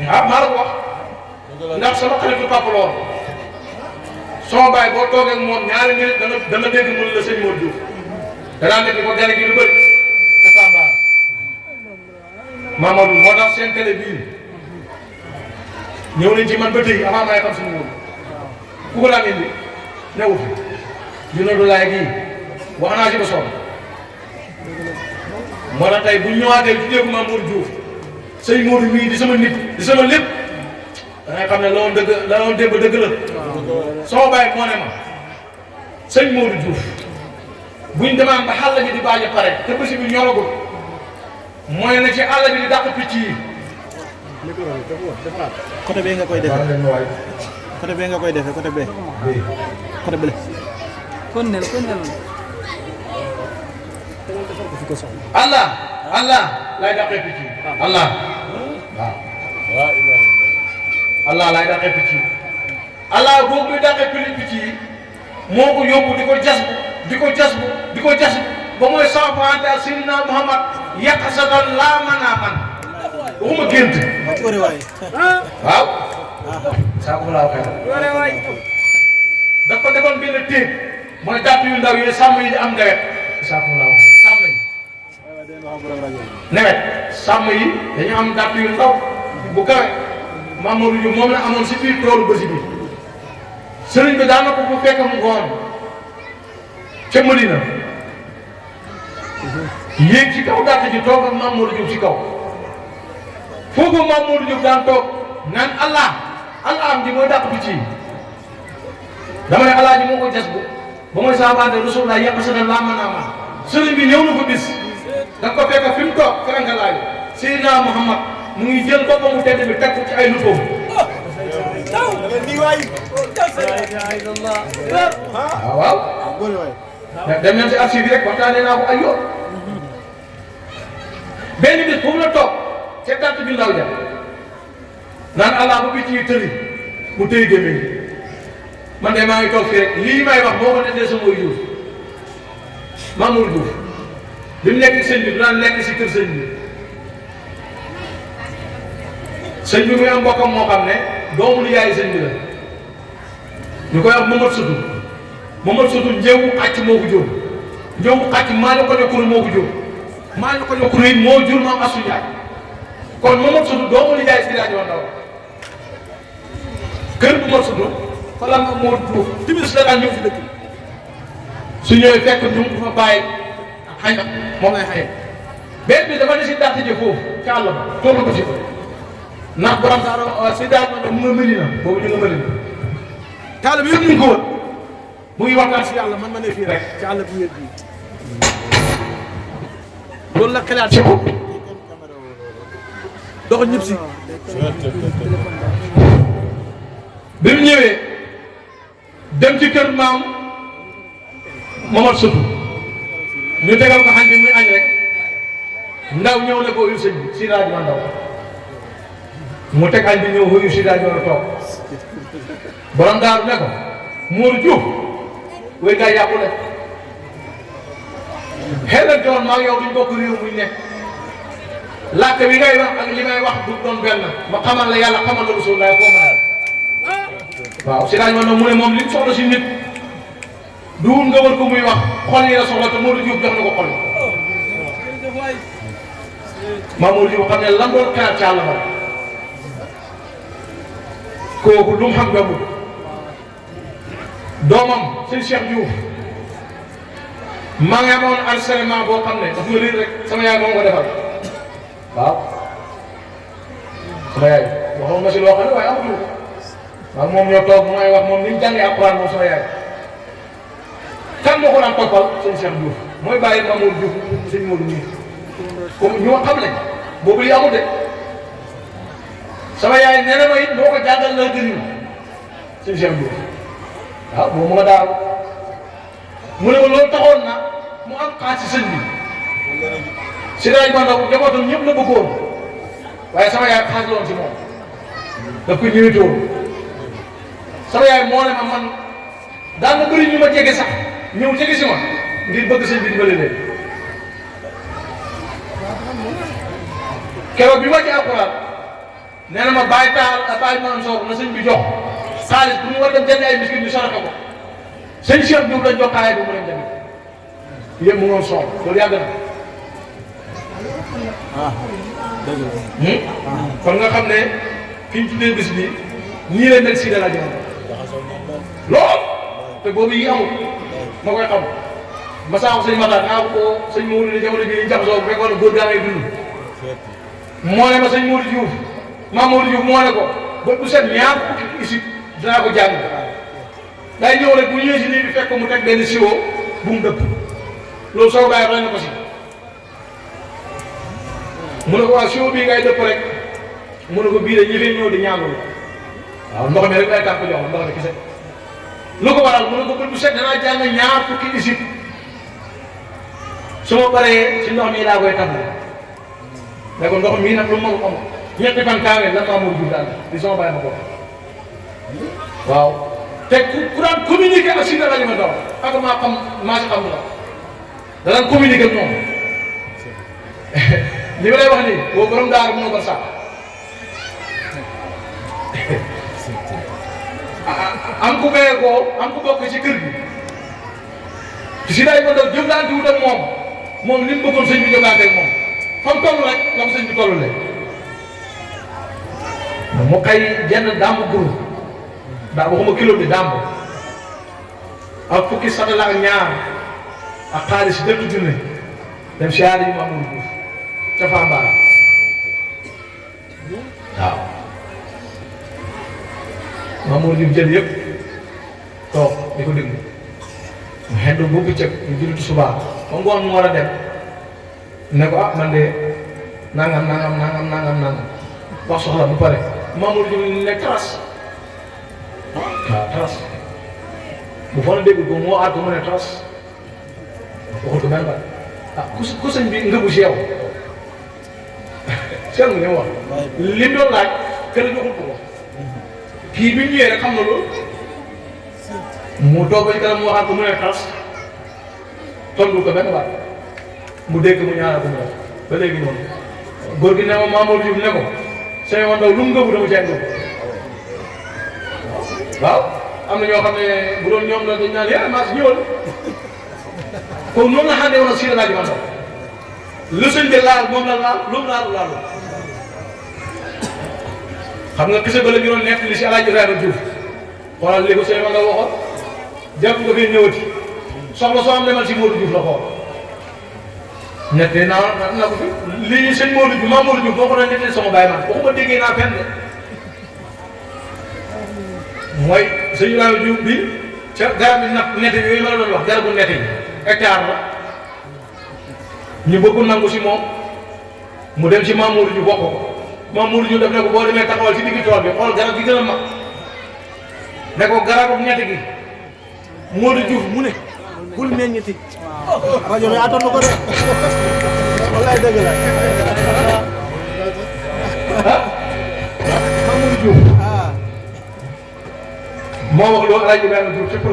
ah maa la ko wax ndax sama xaritu papa la woon sama baay boo toogee ak moom ñaari minute dana dégg mën la sëñ Modou Diouf danaa nekk ko gane gi lu bëri te Tamba Mamadou moo tax seen télé bii ñëw nañ ci man ba tey avant may xam suñu moom ku ko daan indi newu fi dina du laay gii wax naa ci ba sonn moo tax tey bu ñu ñëwaatee ci déggu Mamadou Diouf sëñ Modou mii di sama nit di sama lépp da ngay xam ne la woon dëgg la woon démb dëgg la sama baay moo ne ma sëñ Modou Diouf buñ demaan ba xàll bi di baaj a pare te bési bi ñoragul mooy na ci àll bi di dàq picc yi. côté bee nga koy defee côté bee nga koy defee côté bee. côté bële. kon nel Allah lay dàqee picc yi. Allah lay dàqee picc yi. Allah boobu muy dàqee picc yi moo ko yóbbu di ko jas ba mooy saafante ak Seydina Muhammad yaqasatan laa manaaman waxuma gént. waaw. saako laa waxee. daf ko defoon benn téeg mooy dàtt yu ndaw yooyu sàmm yi di am nawet. saako laa waxee sàmm yi. nawet sàmm yi dañu am dàtt yu ndaw bu kawe Mamadou Diouf moom la amoon si biir toolu bësi bi sëriñ bi daan na ko bu fekk mu ngoon ca Madina yéeg ci kaw dàtt ji toog ak Mamadou Diouf ci kaw foofu Mamadou Diouf daan toog naan Allah am ji mooy dàq picc yi dama ne Allah ji moo ko jas bu ba mooy saabante Rasulullah yàq sa laa mën a man sëriñ bi ñëw na ko bis da ko fekk fi mu toog ferenga laayu Seydina Muhammad mu ngi jël boppam mu tedd bi teg ko ci ay luppam waaw dem nañ si archive bi rek waxtaanee naa ko ay yoon benn bis foofu la toog ca tàtt bi ndaw ja naan Allah bu picc yi tëri mu tëy gémmiñ man de maa ngi toog fii rek lii may wax moo ko nettee sama Diouf Mamadou Diouf bi mu nekk sëñ bi du naan lekk si kër sëñ bi sëñ bi muy am mbokkam moo xam ne doomu lu yaay sëñ bi la ñu koy wax Mamadou Sotou njëwu xàcc moo ko jur njëwu xàcc maa ñu ko jokkuru moo ko jur maa ñu ko jokkuru it moo jur maam Assou Ndiaye kon Mamadou Sotou doomu lu yaay si rajo ndaw kër bu Mamadou Sotou fa la moo Diouf timis la daan ñëw fi dëkk su ñëwee fekk ñu fa bàyyi xañ moom lay xaye benn bi dafa ne si dàtt ji foofu ca àll ba toolu ko si ndax borom daara si daal ma ne mu nga mëni na boobu ñu nga mëni na taal bi yëpp ñu ko wër mu ngi waxtaan si yàlla man ma ne fii rek ci àll bi wéet bi loolu la xalaat ci ko dox ñëpp si bi mu ñëwee dem ci kër maam Mamadou Sotou ñu tegal ko xañ bi muy añ rek ndaw ñëw ne ko uyu sëñ bi si rajo ndaw mu teg añ bi ñëw uyu si rajo toog borom daaru ne ko Modou Diouf wéy gaa yàqu le xelal doon maa yow duñ bokk réew muy nekk làkk bi ngay wax ak li may wax du doon benn ma xamal la yàlla xamal la Rasulullah foo mën a waaw si rajo mu ne moom li mu soxla si nit duwul nga war ko muy wax xol yi la soxla te Modou Diouf jox na ko xol Mamadou Diouf xam ne lan doon xalaat ci àll ba kooku lu mu xam gàmmu doomam sëñ Cheikh Diouf maa ngi amoon enseignement boo xam ne daf ma riir rek sama yaay moom ko defal waaw sama yaay waxoon ma si loo xam ne waaye amatul waaw moom ñoo toog mooy wax moom ni ñu jàngee alxuraan moom sama yaay kan moo ko daan toppal sëñ Cheikh Diouf mooy bàyyi Mamadou Diouf sëñ Modou nii comme ñu xam ne boobu li amul de sama yaay nee na ma it moo ko jàngal la gën sëñ Cheikh Diouf waaw moom mu nga daaw mu ne ma loolu taxoon na mu am xaas si sëñ bi si dañ ko ndaw njabootam ñëpp la bëggoon waaye sama yaay xaas la woon si moom daf ko ñëwitoon sama yaay moo ne ma man daan na bëri ñu ma jege sax ñëw jege si ma ngir bëgg sëñ bi dimbali leen keroog bi ma ci alxuraan nee na ma bàyyi taal bàyyi ma am soor na sëñ bi jox xaalis bu mu war dem jënd ay biscuit ñu saraxe ko sëñ Cheikh Diouf lañ jox xaalis bu mu dem jënd yëpp mu ngoon soor loolu yàgg na kon nga xam ne fi ñu tuddee bis bi nii lay mel si dara jëm lool te boobu yi amul ma koy xam ma saa ko sëñ Matar naa ko sëñ Mourou ne jamono bii ñu jaxasoo bu fekkoon ne góor gaa ngay dund moo ne ma sëñ Mourou Diouf Mamadou Diouf moo ne ko ba du set ñaar fukki isib dinaa ko jàng day ñëw rek bu ñëwee si nii bi fekk ko mu teg benn siwo bu mu dëpp loolu soo bàyyi roy na ko si mu ne ko waa siwo bii ngay dëpp rek mu ne ko bii de ñi fee ñëw di ñaanul waaw ndox mi rek day tàmp jox ndox mi kese lu ko waral mu ne ko ba du set danaa jàng ñaar fukki isib su ma paree si ndox mi laa koy tàmm mais ko ndox mii nag lu mu mën a ñetti fan kaamel lan maa mën a daal di sama bàyyi ma ko waaw te ku daan communiquer ak si dara li ma doon ak maa xam maa si xam la da daan communiquer moom li ma lay wax nii boo borom daara bu ma ko sax am ku béyee ko am ku bokk ci kër gi si day ma doon jëflante wut ak moom li mu bëggoon sëñ bi jëflante ak moom fa mu toll rek la ko sëñ bi toll leen mu xëy jenn dàmb guru daa waxuma kilo bi dàmb ak fukki satala ak ñaar ak xaalis dëkk junne dem siyaare yi Mamour Diouf ca Fambaara waaw Mamour Diouf jël yëpp toog di ko déglu mu xendu bu bëccëg ñu jullitu subaa ba ngoon mu war a dem ne ko man de nangam wax soxla bu pare Mamour Diouf ne tras waaw tras bu fa la dégg ko moo aar ko mu ne tras waxul ko benn baat ku sëñ bi ngëbu si yow seen nga ne wax li doon laaj kër joxul ko wax kii bi ñëwee rek xam na loolu mu toog ba ci kanam mu waxaat ko mu ne tras tontu ko benn baat mu dégg mu ñaanal ko mu def ba léegi noonu góor gi ne ma Mamour Diouf ne ko sëñ Wandaw lu mu ngëbu dama cee ngëbu waaw am na ñoo xam ne bu doon ñoom la dañ naan yéen maa si ñëwal kon noonu la xàndee woon ak Sidi Laaji Wandaw lu sëñ bi laal moom la laal lu mu laal xam nga kese ba la ñu doon nekk li si Alaaji Ibrahima Diouf xoolal li ko sëñ Wandaw waxoon jàpp nga fee ñëwati soxla soo am demal si Modou Diouf la xool nettee naa na ko fi lii sëñ Modou Diouf Mamadou Diouf boo ko doon nettee sama baay man waxuma déggee naa fenn mooy sëñ Ibrahima Diouf bi ca garab bi nag nette yooyu ma la doon wax garabu nette yi hectare la ñu bëgg nangu si moom mu dem si Mamadou Diouf wax ko Mamadou Diouf daf ne ko boo demee taxawal ci digg tool bi xool garab gi gën a mag ne ko garabu nette gi Modou Diouf mu ne bul meññiti rajo bi attan na ko de wallaay dëgg la Mamadou Diouf moo wax loolu Alaaji Ibrahima Diouf ci pro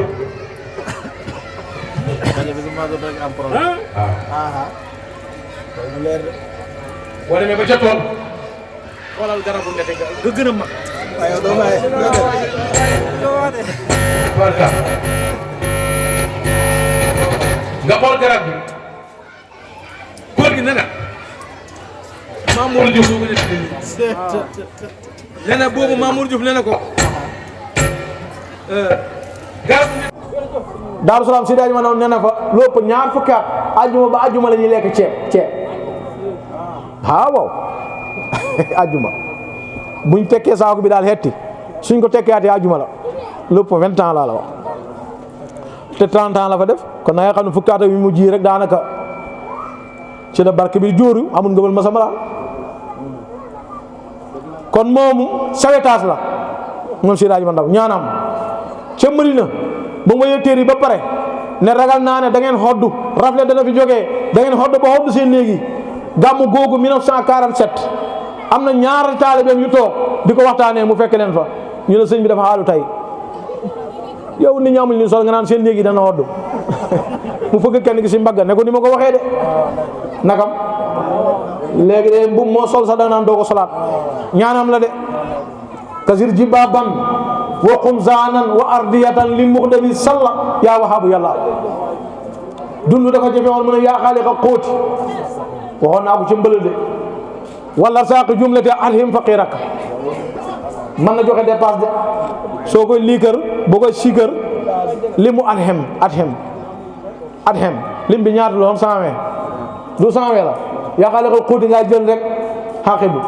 rajo bi su ma doon rek am problème boo demee ba ca tool xoolal garabu ndete ga gën a mag waaye doo bàyyi doo wax de nga xool garab bi góor gi ne na Mamour Diouf boo ko nee na boobu Mamour Diouf nee na ko garab Daaru Salaam si dañu ma noonu nee na fa lu ëpp ñaar fukki at ajjuma ba ajjuma la ñuy lekk ceeb waaw ajjuma buñ tekkee saako bi daal xetti suñ ko tekkee ati ajjuma la lu ëpp 20 ans laa la wax te 30 ans la fa def kon na nga xam ne fukki at yi mu ji rek daanaka ci la barke bi jóoru amul ngëbal ma sama laal kon moomu sawetaas la moom si daaj ma ndaw ñaanam ca Madina ba ma yëg téer yi ba pare ne ragal naa ne da ngeen xoddu rafle dana fi jógee da ngeen xoddu ba xoddu seen néegi gàmmu googu 1947 am na ñaar taalibeem yu toog di ko waxtaanee mu fekk leen fa ñu ne sëñ bi dafa xaalu tey yow nit ñi amuñ li sol nga naan seen néegi dana xoddu mu fëgg kenn gi si mbagga ne ko ni ma ko waxee de nakam léegi de mbubb moo sol sax da naan doo ko solaat ñaanam la de kasir jibaban wa xumzaanan wa ardiyatan li muxdami salla yaa wahaabu yàlla dund dafa jafe woon mu ne yaa xaaliqa xóoti waxoon naa ko ci mbëlal de wala saaqi jumlati alhim faqiraka mën na joxe dépasse de soo koy liikër boo koy siikër li mu adhem lim bi ñaata la woon 120 du 120 la yaa xaaliqa xóoti ngaa jël rek xaaqibu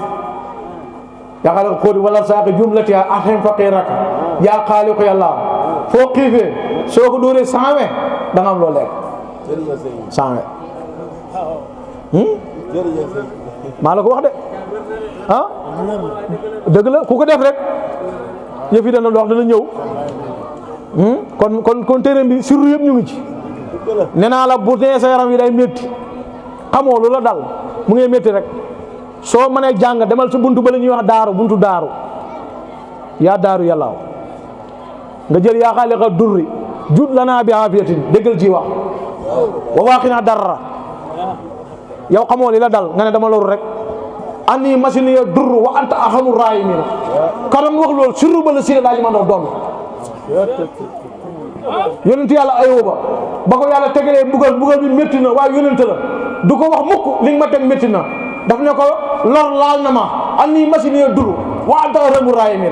yaa xaaliqa xóoti wala saaqi jumlati alhim faqiraka yaa xaaliqa yàlla foo xiifee soo ko dóoree 120 da nga am loo lekk 120 maa la ko wax de ah dëgg la ku ko def rek yëf yi dana dox dana ñëw kon téeréem bi surtout yëpp ñu ngi ci nee naa la bu nee sa yaram yi day métti xamoo lu la dal mu ngi métti rek soo mënee jàng demal sa buntu ba la ñuy wax buntu daaru yaa daaru yàlla nga jël yaa xaaliqa durri jut lanaa bi afiyatin déggal ci wax wa waaqinaa darra yow xamoo li la dal nga ne dama loru rek ani machine ya dur wa anta arhamur rahimin karam wax loolu surru ba la siré daaji ma doon yonent yàlla Ayuba ba ko yàlla tegalee mbugal bi métti na waaye yonent la du ko wax mukk li nga ma teg métti na daf ne ko lor laal na ma ani machine ya dur wa anta arhamur rahimin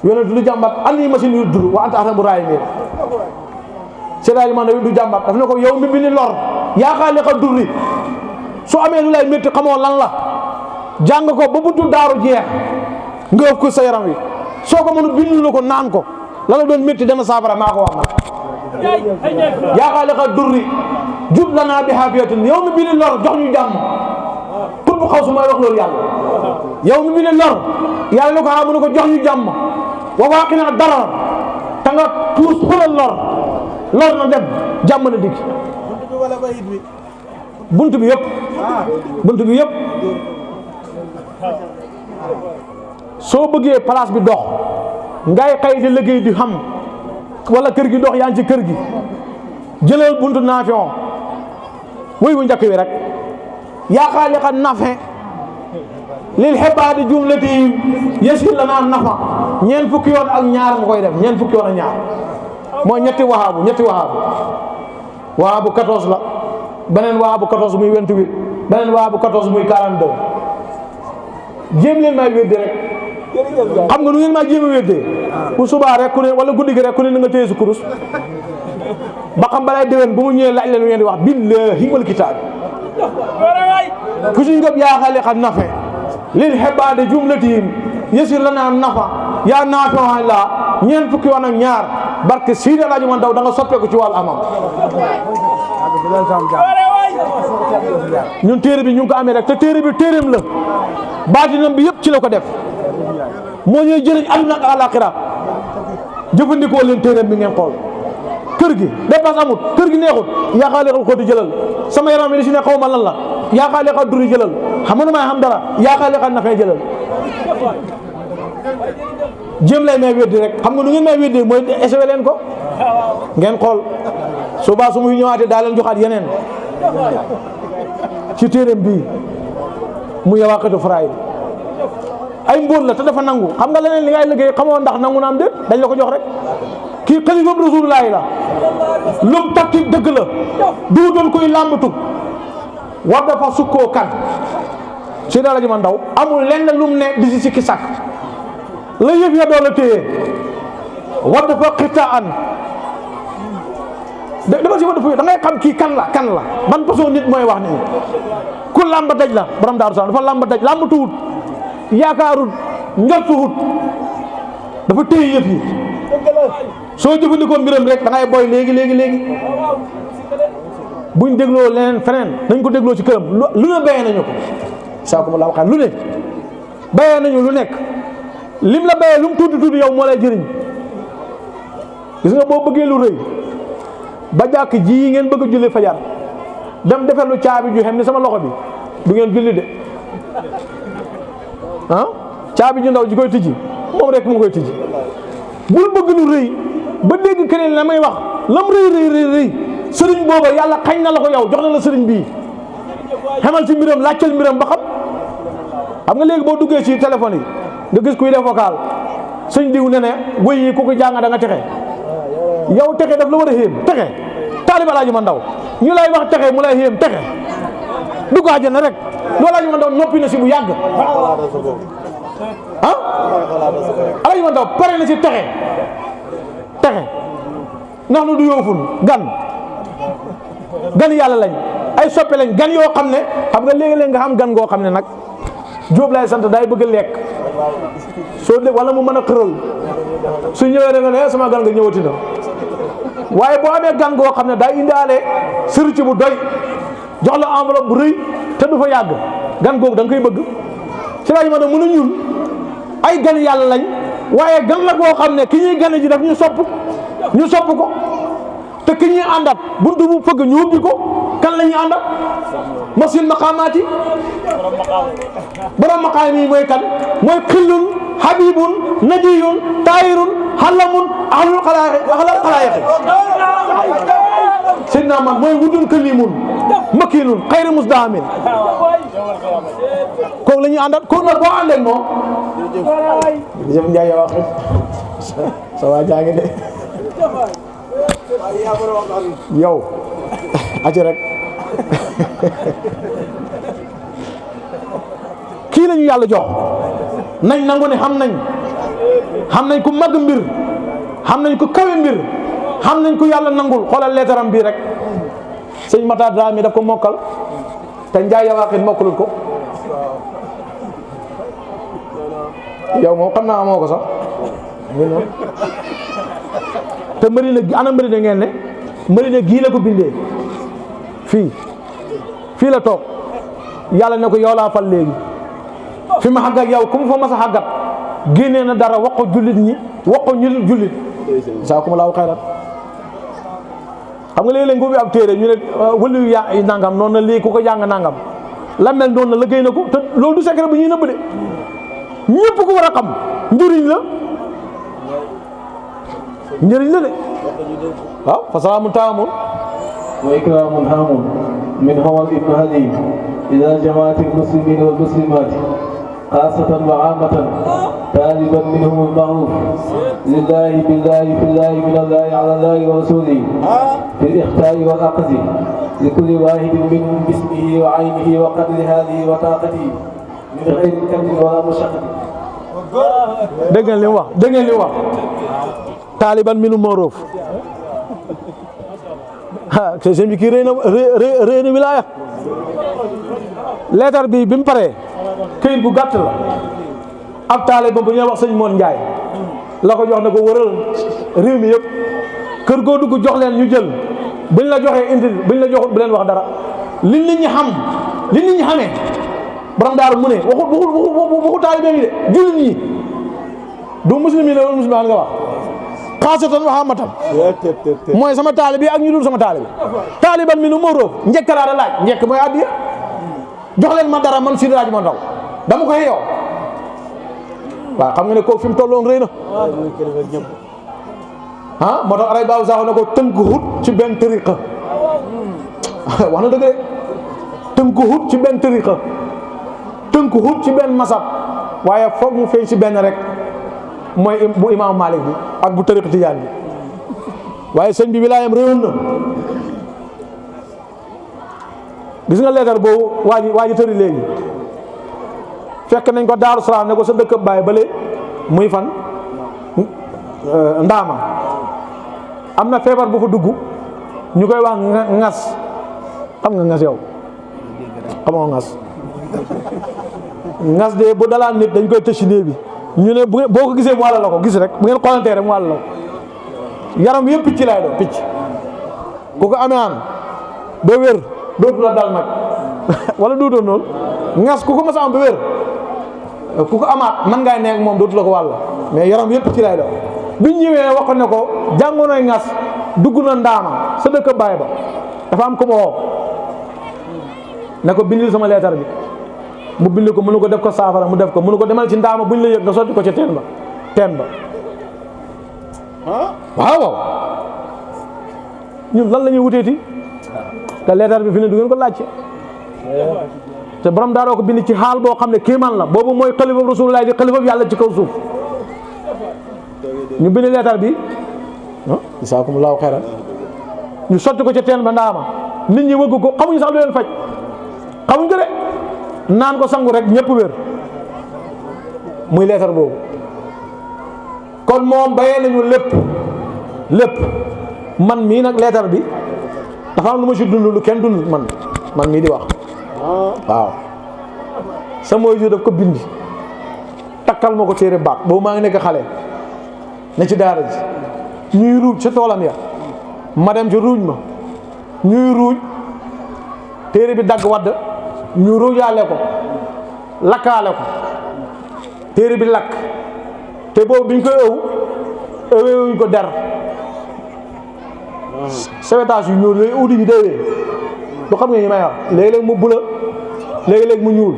yonent du jàmbat ani machine ya dur wa anta arhamur rahimin Séddaji man du jàmbat daf ne ko yow mi bi ni lor yaa xaaliqa durri su amee lu lay métti xamoo lan la jàng ko ba buntu daaru jeex nga ëpp ko sa yaram wi soo ko mënu bindu la ko naan ko la la doon métti dana saafara maa ko wax nag yaa xaaliqa durri jub lanaa bi xaafiyatin yow mi bi ni lor jox ñu jàmm pour bu xaw su may wax loolu yàlla yow mi bi ni lor yàlla lu ko xam ne ko jox ñu jàmm wa waaqinaa darar te nga tuus xulal lor na dem jàmm na dikk buntu bi yëpp soo bëggee place bi dox ngay xëy di liggéey di xam wala kër gi dox yaa ngi ci kër gi jëlal buntu naafion wuy bu njëkk wi rek yaa xaaliqa nafe lil xibaadi jumlati yasir lanaa nafa ñeent fukki yoon ak ñaar nga koy def ñeent fukki yoon ak ñaar mooy ñetti wahaabu wahaabu 14 la beneen wahaabu 14 muy 28 beneen wahaabu 14 muy 42 jéem leen may wédde rek xam nga nu ngeen maa jéem a wéddee bu subaa rek ku ne wala guddi gi rek ku ne na nga téye su kurus ba xam balay déwén bu mu ñëwee laaj leen ngeen di wax billahi wal kitaab ku si ngëb yaa xaaliqa nafe lil xibaadi jumlatihim yasir lanaa nafa yaa naafi'an la ñeent fukki yoon ak ñaar barke Seydi Alaaji Man Daw da nga soppeeku ci wàllu amam ñun téere bi ñu ngi ko amee rek te téere bi téereem la baatinam bi yëpp ci la ko def moo ñuy jëriñ àdduna ak àllaaxira jëfandikoo leen téereem bi ngeen xool kër gi dépasse amut kër gi neexut yaa xaaliqal xóoti jëlal sama yaram mi di si ne xaw ma lan la yaa xaaliqal duri jëlal xam nga nu may xam dara yaa xaaliqal nafee jëlal jéem lay may weddi rek xam nga nu ngeen may weddi mooy échoué leen ko ngeen xool suba su muy ñëwaatee daa leen joxaat yeneen ci téereem bii mu Yawaqitu Faraa'id ay mbóot la te dafa nangu xam nga leneen li ngay liggéey xamoo ndax nangu na am déet dañ la ko jox rek kii xalifam Rasulullaahi la lum takki dëgg la du doon koy làmbatu war dafa sukkoo kan Seydi Alaaji Man Daw amul lenn lum ne di si sikki sàkk la yëf ya doon la téye war dafa xitaan dama si war dafa da ngay xam kii kan la ban façon nit mooy wax nii ku làmb daj la borom Daaru Salaam dafa làmb daj làmbatuwut yaakaarut njortuwut dafa téye yëf yi soo jëfandikoo mbiram rek da ngay boy léegi buñ dégloo leneen feneen nañ ko dégloo ci këram lu ne béyee nañu ko saakum la waxaan lu ne béyee nañu lu nekk lim la béyee lu mu tuuti yow moo lay jëriñ gis nga boo bëggee lu rëy ba jàkk ji ngeen bëgg a julli fajar dem defar lu caabi ju xem ni sama loxo bi du ngeen julli de caabi ju ndaw ji koy tijji moom rek mu koy tijji bul bëgg lu rëy ba dégg keneen la may wax lam rëy sëriñ booba yàlla xañ na la ko yow jox na la sëriñ bii xamal ci mbiram laajcal mbiram ba xam nga léegi boo duggee ci téléphone yi nga gis kuy def vocal sëñ diw ne wëy yi ku ko jàng da nga texe yow texe daf la war a xéem texe taalib Alaaji Ma Ndaw ñu lay wax texe mu lay xéem texe dugg àjjana rek loolu Alaaji Ma Ndaw noppi na si bu yàgg ah Alaaji Ma Ndaw pare na si texe ndax nu du yooful gan yàlla lañ ay soppe lañ gan yoo xam ne xam nga léegi-léeg nga xam gan goo xam ne nag Jóob lay sant day bëgg a lekk soo de wala mu mën a xëral su ñëwee rek nga ne sama gan nga ñëwati na waaye boo amee gan goo xam ne day indaale sëriñ ci bu doy jox la enveloppe bu rëy te du fa yàgg gan googu da nga koy bëgg ci laaj ma ne mën a ñun ay gan yàlla lañ waaye gan la boo xam ne ki ñuy gane ji daf ñu sopp ko te ki ñuy àndat buntu bu fëgg ñu ubbi ko kan la ñuy àndat masil maqaamaati borom maqaam yi mooy kan mooy xillun habibun najiyun taahirun xalamun ahlul xalaayiqi Seydina man mooy wudun kalimun makinun xayri musdahamin kooku la ñuy àndat kooku nag boo àndee moom jëf Njaay yow wax sa waa jaa ngi de yow aci rek kii lañu yàlla jox nañ nangu ne xam nañ ku mag mbir xam nañ ku kawe mbir xam nañ ku yàlla nangul xoolal leetaram bii rek sëñ Mata Dramé daf ko mokkal te Njaay Yawaaxin mokkalul ko yow moom xam naa amoo ko sax ngi noonu te Marina ana Marina ngeen ne Marina gii la ko bindee fii la toog yàlla ne ko yow laa fal léegi fi ma xàgg ak yow ku mu fa mas a xàggat génnee na dara wax ko jullit ñi wax ko ñu jullit saa ku ma laaw xayrat xam nga léeg-léeg nga ubbi ab téere ñu ne wëlu yaa nangam noonu na lii ku ko jàng nangam la mel noonu na liggéey na ko te loolu du secret bu ñuy nëbb de ñëpp ko war a xam njëriñ la de waaw fa salaamun taamun wa ikraamun haamun min Omar ibn Hadi ila jamaati almuslimina wal muslimaati xaasatan wa aamatan taaliban minhum almaaruf lillahi billahi fillahi min allahi ala allahi wa rasulihi fi al-ixtaari wal aqdi li kulli waahidin minhum bismihi wa aynihi wa qadri haadihi wa taaqatihi min xayri kadrin wala mashaqqatin. dégg ngeen li mu wax taaliban minhum maaruf ah sëñ bi kii rëy na wilaaya leetar bi mu paree këyit bu gàtt la ab taaliba bu ñuy wax sëñ Moon Njaay la ko jox ne ko wëral réew mi yëpp kër goo dugg jox leen ñu jël buñ la joxee indil buñ la joxut bu leen wax dara li nit ñi xamee borom daaru mu ne waxu taalibe yi de jullit ñi du muslim yi la wala muslimaan nga wax xaasatan waxaamatam mooy sama taalibe ak ñu dul sama taalibe taaliban mi nu mawróof njëkk laa da laaj njëkk mooy addiya jox leen ma dara man Seydi Hadji Ma Ndaw dama ko xëyoo waaw xam nga ne kooku fi mu tolloon rëy na moo tax aray baabu sax ne ko tënk hut ci benn tariqa wax na dëgg de tënk hut ci benn tariqa tënk hut ci benn masab waaye foog mu feeñ ci benn rek mooy bu imaamu Malik bi ak bu tariqa tijaan bi waaye sëñ bi wilaayam réewoon na gis nga leetar boobu waa ji tëri léegi fekk nañ ko Daaru Salaam ne ko sa dëkk baay bale muy fan ndaama am na feebar bu fa dugg ñu koy wax ngas xam nga ngas yow xamoo ngas de bu dalaan nit dañ koy tëj ci néeg bi ñu ne boo ko gisee mu wàll la ko gis rek bu ngeen xoolantee rek mu wàll la ko yaram yëpp picc laay doon picc ku ko amee aan ba wér dootu la dal nag wala duutoon noonu ngas ku ko mas a am ba wér ku ko amaat man ngay nekk moom dootu la ko wàll mais yaram yëpp picc laay doon biñ ñëwee wax ne ko jàngoonoy ngas dugg na ndaama sa dëkk baay ba dafa am ko ma woo ne ko bindil sama leetar bi mu bind ko mënu ko def ko saafara mu def ko mënu ko demal ci ndaama buñ la yëg nga sotti ko ci teen ba waaw ñun lan la ñuy wuteeti te leetar bi fi ne du ngeen ko laajte te borom daaroo ko bind ci xaal boo xam ne kéemaan la boobu mooy xalifa rasulullah di xalifa yàlla ci kaw suuf ñu bind leetar bi isaakumullahu xayran ñu sotti ko ca teen ba ndaama nit ñi wëgg ko xamuñu sax lu leen faj xamuñ ko de naan ko sangu rek ñëpp wér muy leetar boobu kon moom bayee nañu lépp man mii nag leetar bi dafa am lu ma si dund lu kenn dund man mii di wax waaw sama waajur daf ko bindi takkal ma ko téere baat boobu maa ngi nekk xale ne ci daara ji ñuy ruuj ca toolam ya ma dem ci ruuj ma ñuy ruuj téere bi dagg wadd ñu ruujaale ko lakkaale ko téere bi lakk te boobu biñ koy ëwewuñ ko der sewetaas yu ñuul yooyu uddi yi déwee du xam nga ñi may wax léegi-léeg mu bula léegi-léeg mu ñuul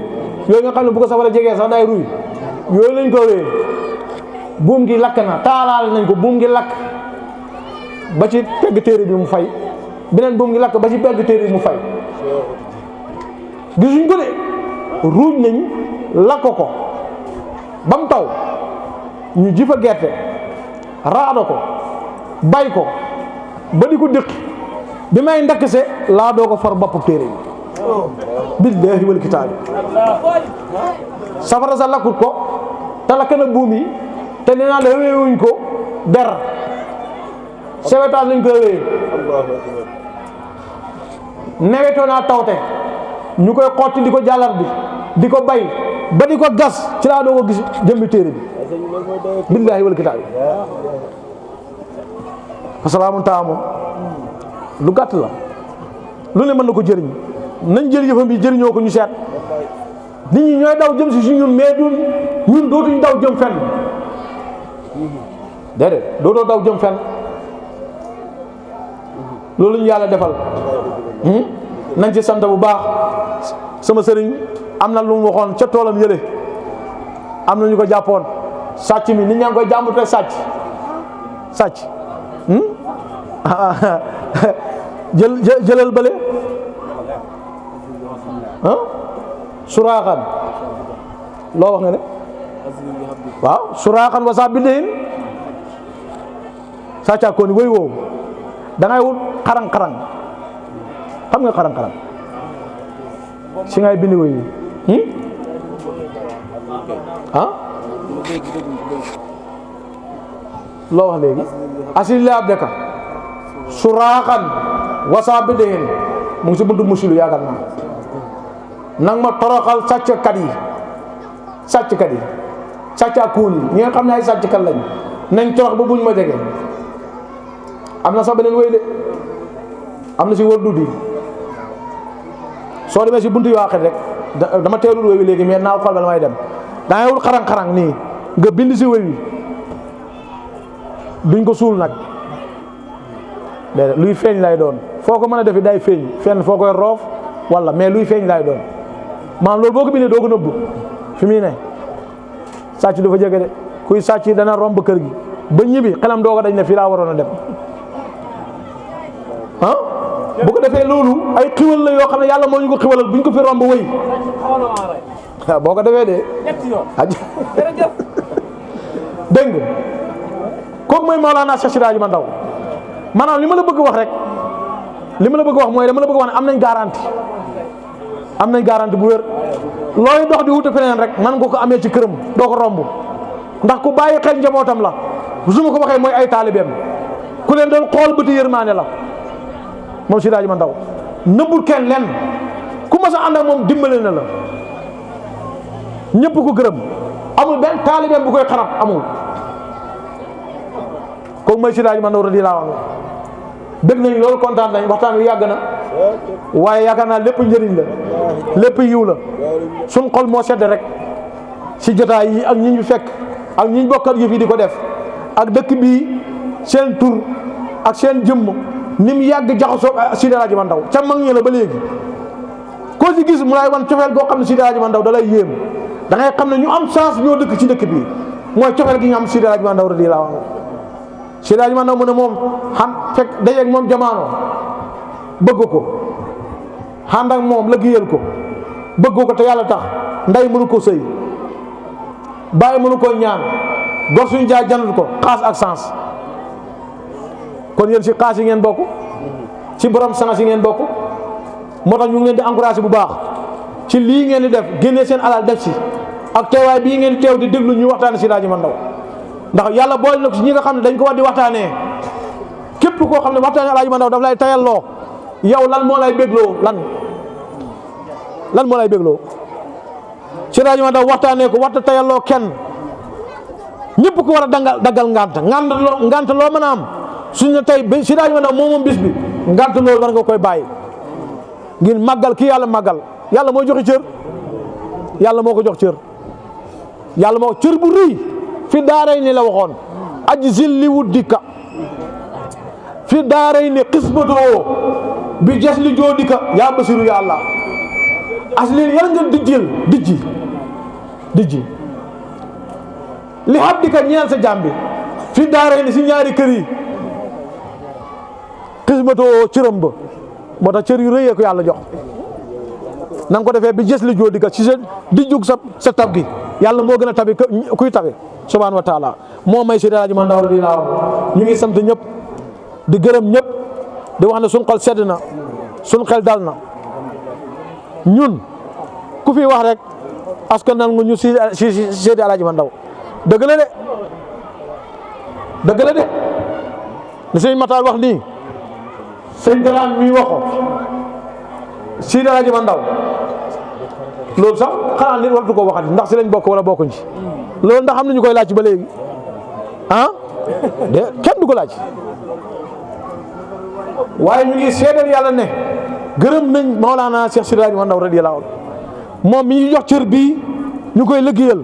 yooyu nga xam ne bu ko safara jegee sax day ruy yooyu lañ ko wee buum gi lakk na taalaal nañ ko buum gi lakk ba ci pegg téere bi mu fay beneen buum gi lakk ba ci pegg téere bi mu fay gisuñ ko de ruuj nañ lakk ko ba mu taw ñu ji fa gerte raado ko bay ko ba di ko dëkki bi may ndakkse laa doo ko far bopp téere bi billaahi wal kitaabi safara sa lakkut ko te lakk na buum yi te nee naa la wéewuñ ko der sewetaas lañ ko wéew newetoo naa tawte ñu koy xotti di ko jàllar bi di ko bay ba di ko gas ci laa doo ko gis jëmbi téere bi billaahi wal kitaabi asalaamu taamu lu gàtt la lu ne mën na ko jëriñ nañ jël yëfam bi jëriñoo ko ñu seet nit ñi ñooy daw jëm si ñun mais ñun dootuñ daw jëm fenn déedéet dootoo daw jëm fenn loolu ñu yàlla defal nañ ci sant bu baax sama sëriñ am na lu mu waxoon ca toolam yële am na ñu ko jàppoon sàcc mi nit ñaa ngi koy jàmbut rek sàcc jëlal bële suraaxan loo wax nga ne waaw suraaxan wasa biddehin sàccaa kooni woy woowu da ngay wut xarang-xarang xam nga xarang-xarang si ngay bindi woy wi loo wax léegi asili la ab deka suraaxan wasa biddehin mu ngi si buntu musilu yaakaar naa nang ma toroxal sàcckat yi sàccaa kuun yi ñi nga xam ne ay sàcckat lañ nañ torox ba buñ ma jege am na sax beneen wéy de am na si wër dudi soo demee si buntu yu waxee rek dama teelul wéy wi léegi mais naa xool ba may dem da ngay wut xarang-xarang nii nga bind si wéy wi duñ ko suul nag déedéet luy feeñ lay doon foo ko mën a defi day feeñ fenn foo koy roof wala mais luy feeñ lay doon maanaam loolu boo ko bindee doo ko nëbbu fi muy ne sàcc du fa jege de kuy sàcc dana romb kër gi ba ñibbi xelam doo ko dañ ne fii laa waroon a dem bu ko defee loolu ay xiwal la yoo xam ne yàlla moo ñu ko xiwalal bu ñu ko fi romb wëy waaw boo ko defee de dégg nga kooku mooy Mawlana Cheikh Seydi Hadji Mandaw maanaam li ma la bëgg wax rek li ma la bëgg wax mooy dama la bëgg wax ne am nañ garantie bu wér looy dox di wuute feneen rek man nga ko amee ci këram doo ko romb ndax ku bàyyi xel njabootam la su ma ko waxee mooy ay taalibeem ku leen doon xool bëti yërmaane la moom Seydi Hadji Mandaw nëbbul kenn lenn ku mas a ànd ak moom dimbale na la ñëpp ko gërëm amul benn taalibeem bu koy xarab amul kooku mooy Seydi Hadji Mandaw radiyallaahu anhu dëgg nañ loolu kontaan nañ waxtaan wi yàgg na waaye yaakaar naa lépp njëriñ la lépp yiw la suñ xol moo sedd rek si jotaay yi ak ñi ñu fekk ak ñi ñu bokkal yëf yi di ko def ak dëkk bii seen tur ak seen jëmm ni mu yàgg jaxasoo Seydi Hadji Mandaw ca mag ñi la ba léegi koo ci gis mu lay wan cofeel goo xam ne Seydi Hadji Mandaw da lay yéem da ngay xam ne ñu am chance ñoo dëkk ci dëkk bii mooy cofeel gi ñu am Seydi Hadji Mandaw radiyallaahu anhu Seydi Hadji Malick Ndao mu ne moom xam fekk dajeeg moom jamaano bëgg ko ànd ak moom liggéeyal ko bëgg ko te yàlla tax ndey mënu ko sëy bàyyi mënu ko ñaan gor suñu jaay janul ko xaas ak sens kon yéen si xaas yi ngeen bokk ci borom sens yi ngeen bokk moo tax ñu ngi leen di encouragé bu baax ci lii ngeen di def génnee seen alal def si ak teewaay bii ngeen di teew di déglu ñu waxtaane Seydi Hadji Malick Ndao ndax yàlla boole na ko si ñi nga xam ne dañ ko war di waxtaanee képp koo xam ne waxtaane Alaaji Malick Ndao daf lay tayalloo yow lan moo lay bégloo lan moo lay bégloo Seydi Hadji Malick Ndao waxtaanee ko waxta tayalloo kenn ñëpp ko war a daggal ngant loo mën a am suñ ne tey ba Seydi Hadji Malick Ndao moom bis bi ngant loolu war nga koy bàyyi ngir màggal kii yàlla màggal yàlla moo joxe cër yàlla moo ko jox cër yàlla moo cër bu rëy fi daaray ni la waxoon aji zilli wuddika fi daaray ni xisbatoo bi jes li joodika yaa basiru ya allah aslin yàlla nga dijji li habdika ñeel sa jàmbi fi daaray ni si ñaari kër yi xisbatoo cëram ba moo tax cër yu rëyee ko yàlla jox na nga ko defee bi jës li joo dika ci sa di jug sa tab gi yàlla moo gën a tabi kuy tabi subhanahu wa taala moo may Seydi Hadji Malick Ndao radiyallahu anhu ñu ngi sant ñëpp di gërëm ñëpp di wax ne suñ xol sedd na suñ xel dal na ñun ku fi wax rek askanal nga ñu si Seydi Hadji Malick Ndao dëgg la de li sëñ Matar wax nii sëñ Daraam mi waxo Seydi Hadji Malick Ndao loolu sax xanaa nit waratu ko waxati ndax si lañ bokk wala bokkuñ ci loolu ndax am na ñu koy laaj ba léegi de kenn du ko laaj waaye ñu ngi seedal yàlla ne gërëm nañ Maolana Cheikh Seydi Hadji Malick Ndao radiyallahu anhu moom mi ñu jox cër bii ñu koy liggéeyal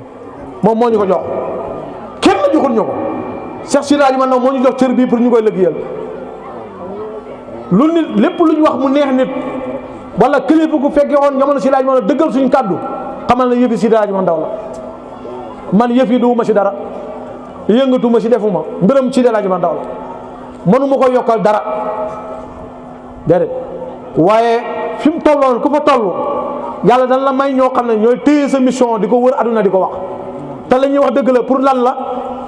moom moo ñu ko jox kenn joxul ñu ko Cheikh Seydi Hadji Malick Ndao moo ñu jox cër bii pour ñu koy liggéeyal lu nit lépp lu ñu wax mu neex nit wala kilifa gu fekkee woon jamono Seydi Hadji Malick Ndao dëggal suñu kàddu xamal na yëfi Seydi Hadji Malick Ndao la man yëf yi duwuma si dara yëngatuma si defuma mbiram Seydi Hadji Malick Ndao la mënuma ko yokkal dara déedéet waaye fi mu tolloon ku fa toll yàlla dañ la may ñoo xam ne ñooy téye sa mission di ko wër aduna di ko wax te la ñuy wax dëgg la pour lan la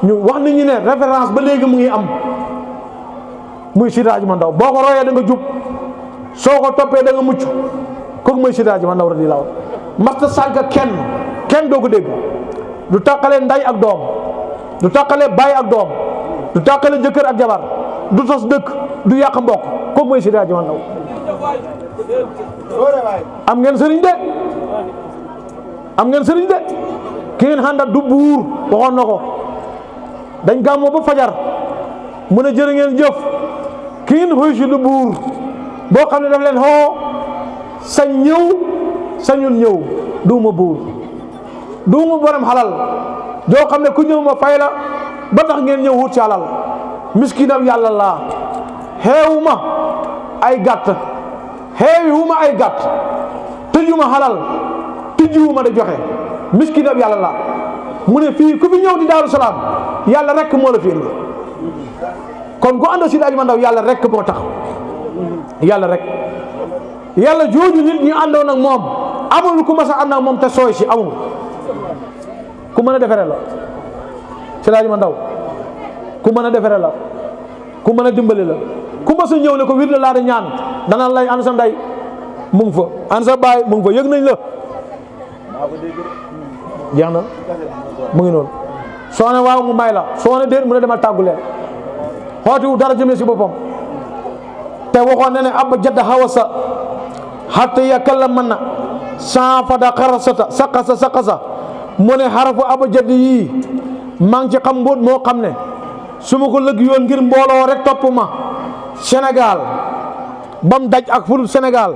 ñu wax nit ñi ne référence ba léegi mu ngi am muy Seydi Hadji Malick Ndao boo ko royee da nga jub soo ko toppee da nga mucc kooku mooy Seydi Hadji Malick Ndao radiyallahu anhu masta sànq kenn doo ko dégg du tàqalee nday ak doom du tàqalee baay ak doom du tàqalee jëkkër ak jabar du tos dëkk du yàq mbokk kooku mooy Seydi Hadji Malick Ndao am ngeen sëriñ de ki ngeen xàndat du buur waxoon na ko dañ gàmmoo ba fajar mu ne jërë ngeen jëf ki ngeen xoy si du buur boo xam ne daf leen xoo sañ ñëw sañul ñëw duuma buur duuma borom xalal joo xam ne ku ñëw ma fay la ba tax ngeen ñëw wut ci alal miskinam yàlla laa xeewuma ay gàtt xeewiwuma ay gàtt tëjuma xalal tijjiwuma da joxe miskinam yàlla laa mu ne fii ku fi ñëw di Daaru Salaam yàlla rek moo la fi indi kon ku ànd Seydi Hadji Malick Ndao yàlla rek moo tax yàlla rek yàlla jooju nit ñu àndoon ak moom amul ku mas a ànd ak moom te sooy si amul ku mën a defere la Seydi Hadji Malick Ndao ku mën a defere la ku mën a dimbali la ku mas a ñëw ne ko wir la laa di ñaan danaan lay an sa ndey mu ngi fa an sa baay mu ngi fa yëg nañ la jeex na mu ngi noonu soo ne waaw mu may la soo ne déet mu ne demal tàggu leen xootiwu dara jëmee si boppam te waxoon na ne abba jadda hawasa hatta yakallamanna saafada xarasata saqasa mu ne xarafu abba jadd yii maa ngi ci xam mbóot moo xam ne su ma ko lëgg yoon ngir mbooloo rek topp ma Sénégal ba mu daj ak ful Sénégal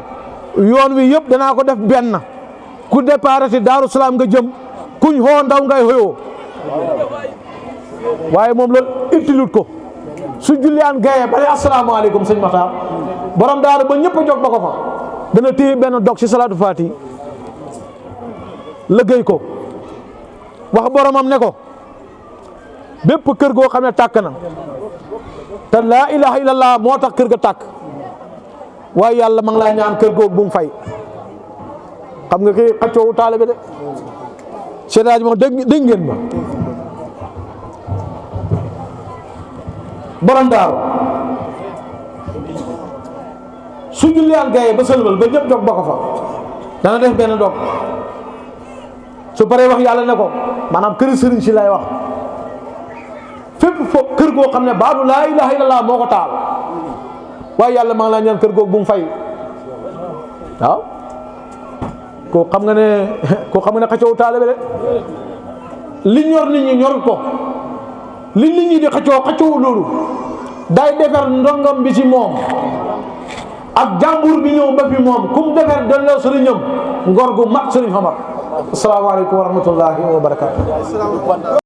yoon wi yëpp danaa ko def benn ku départ ci Daaru Salaam nga jëm kuñ xoo ndaw ngay xoyoo waaye moom loolu utilut ko su julliyaan gaye ba ne asalaamaaleykum sëñ Matar borom daaru ba ñëpp a jóg ba ko fa dana téye benn dog ci salaatu faati liggéey ko wax boromam ne ko bépp kër goo xam ne tàkk na te laa ilaha illallah moo tax kër ga tàkk waaye yàlla ma ngi laa ñaan kër googu bu mu fay xam nga kii xaccoowu taalibe de seedaaj ma dégg ngeen ma borom daaru su julliyaan gaye ba sëlmal ba ñëpp dog ba ko fa dana def benn dog su paree wax yàlla ne ko maanaam kër sëriñ si lay wax fépp foofu kër goo xam ne baatu laa ilaha illallah moo ko taal waaye yàlla maa ngi laa ñaan kër googu bu mu fay waaw koo xam nga ne xëccoo taale bi de li ñor nit ñi ñor ko li nit ñi di xëccoo loolu day defar ndongam bi ci moom ak jàmbur bi ñëw ba fi moom kum defar delloo sëriñam ngor gu mat sëriñ Omar asalaamaaleykum wa rahmatullahi wa barakatu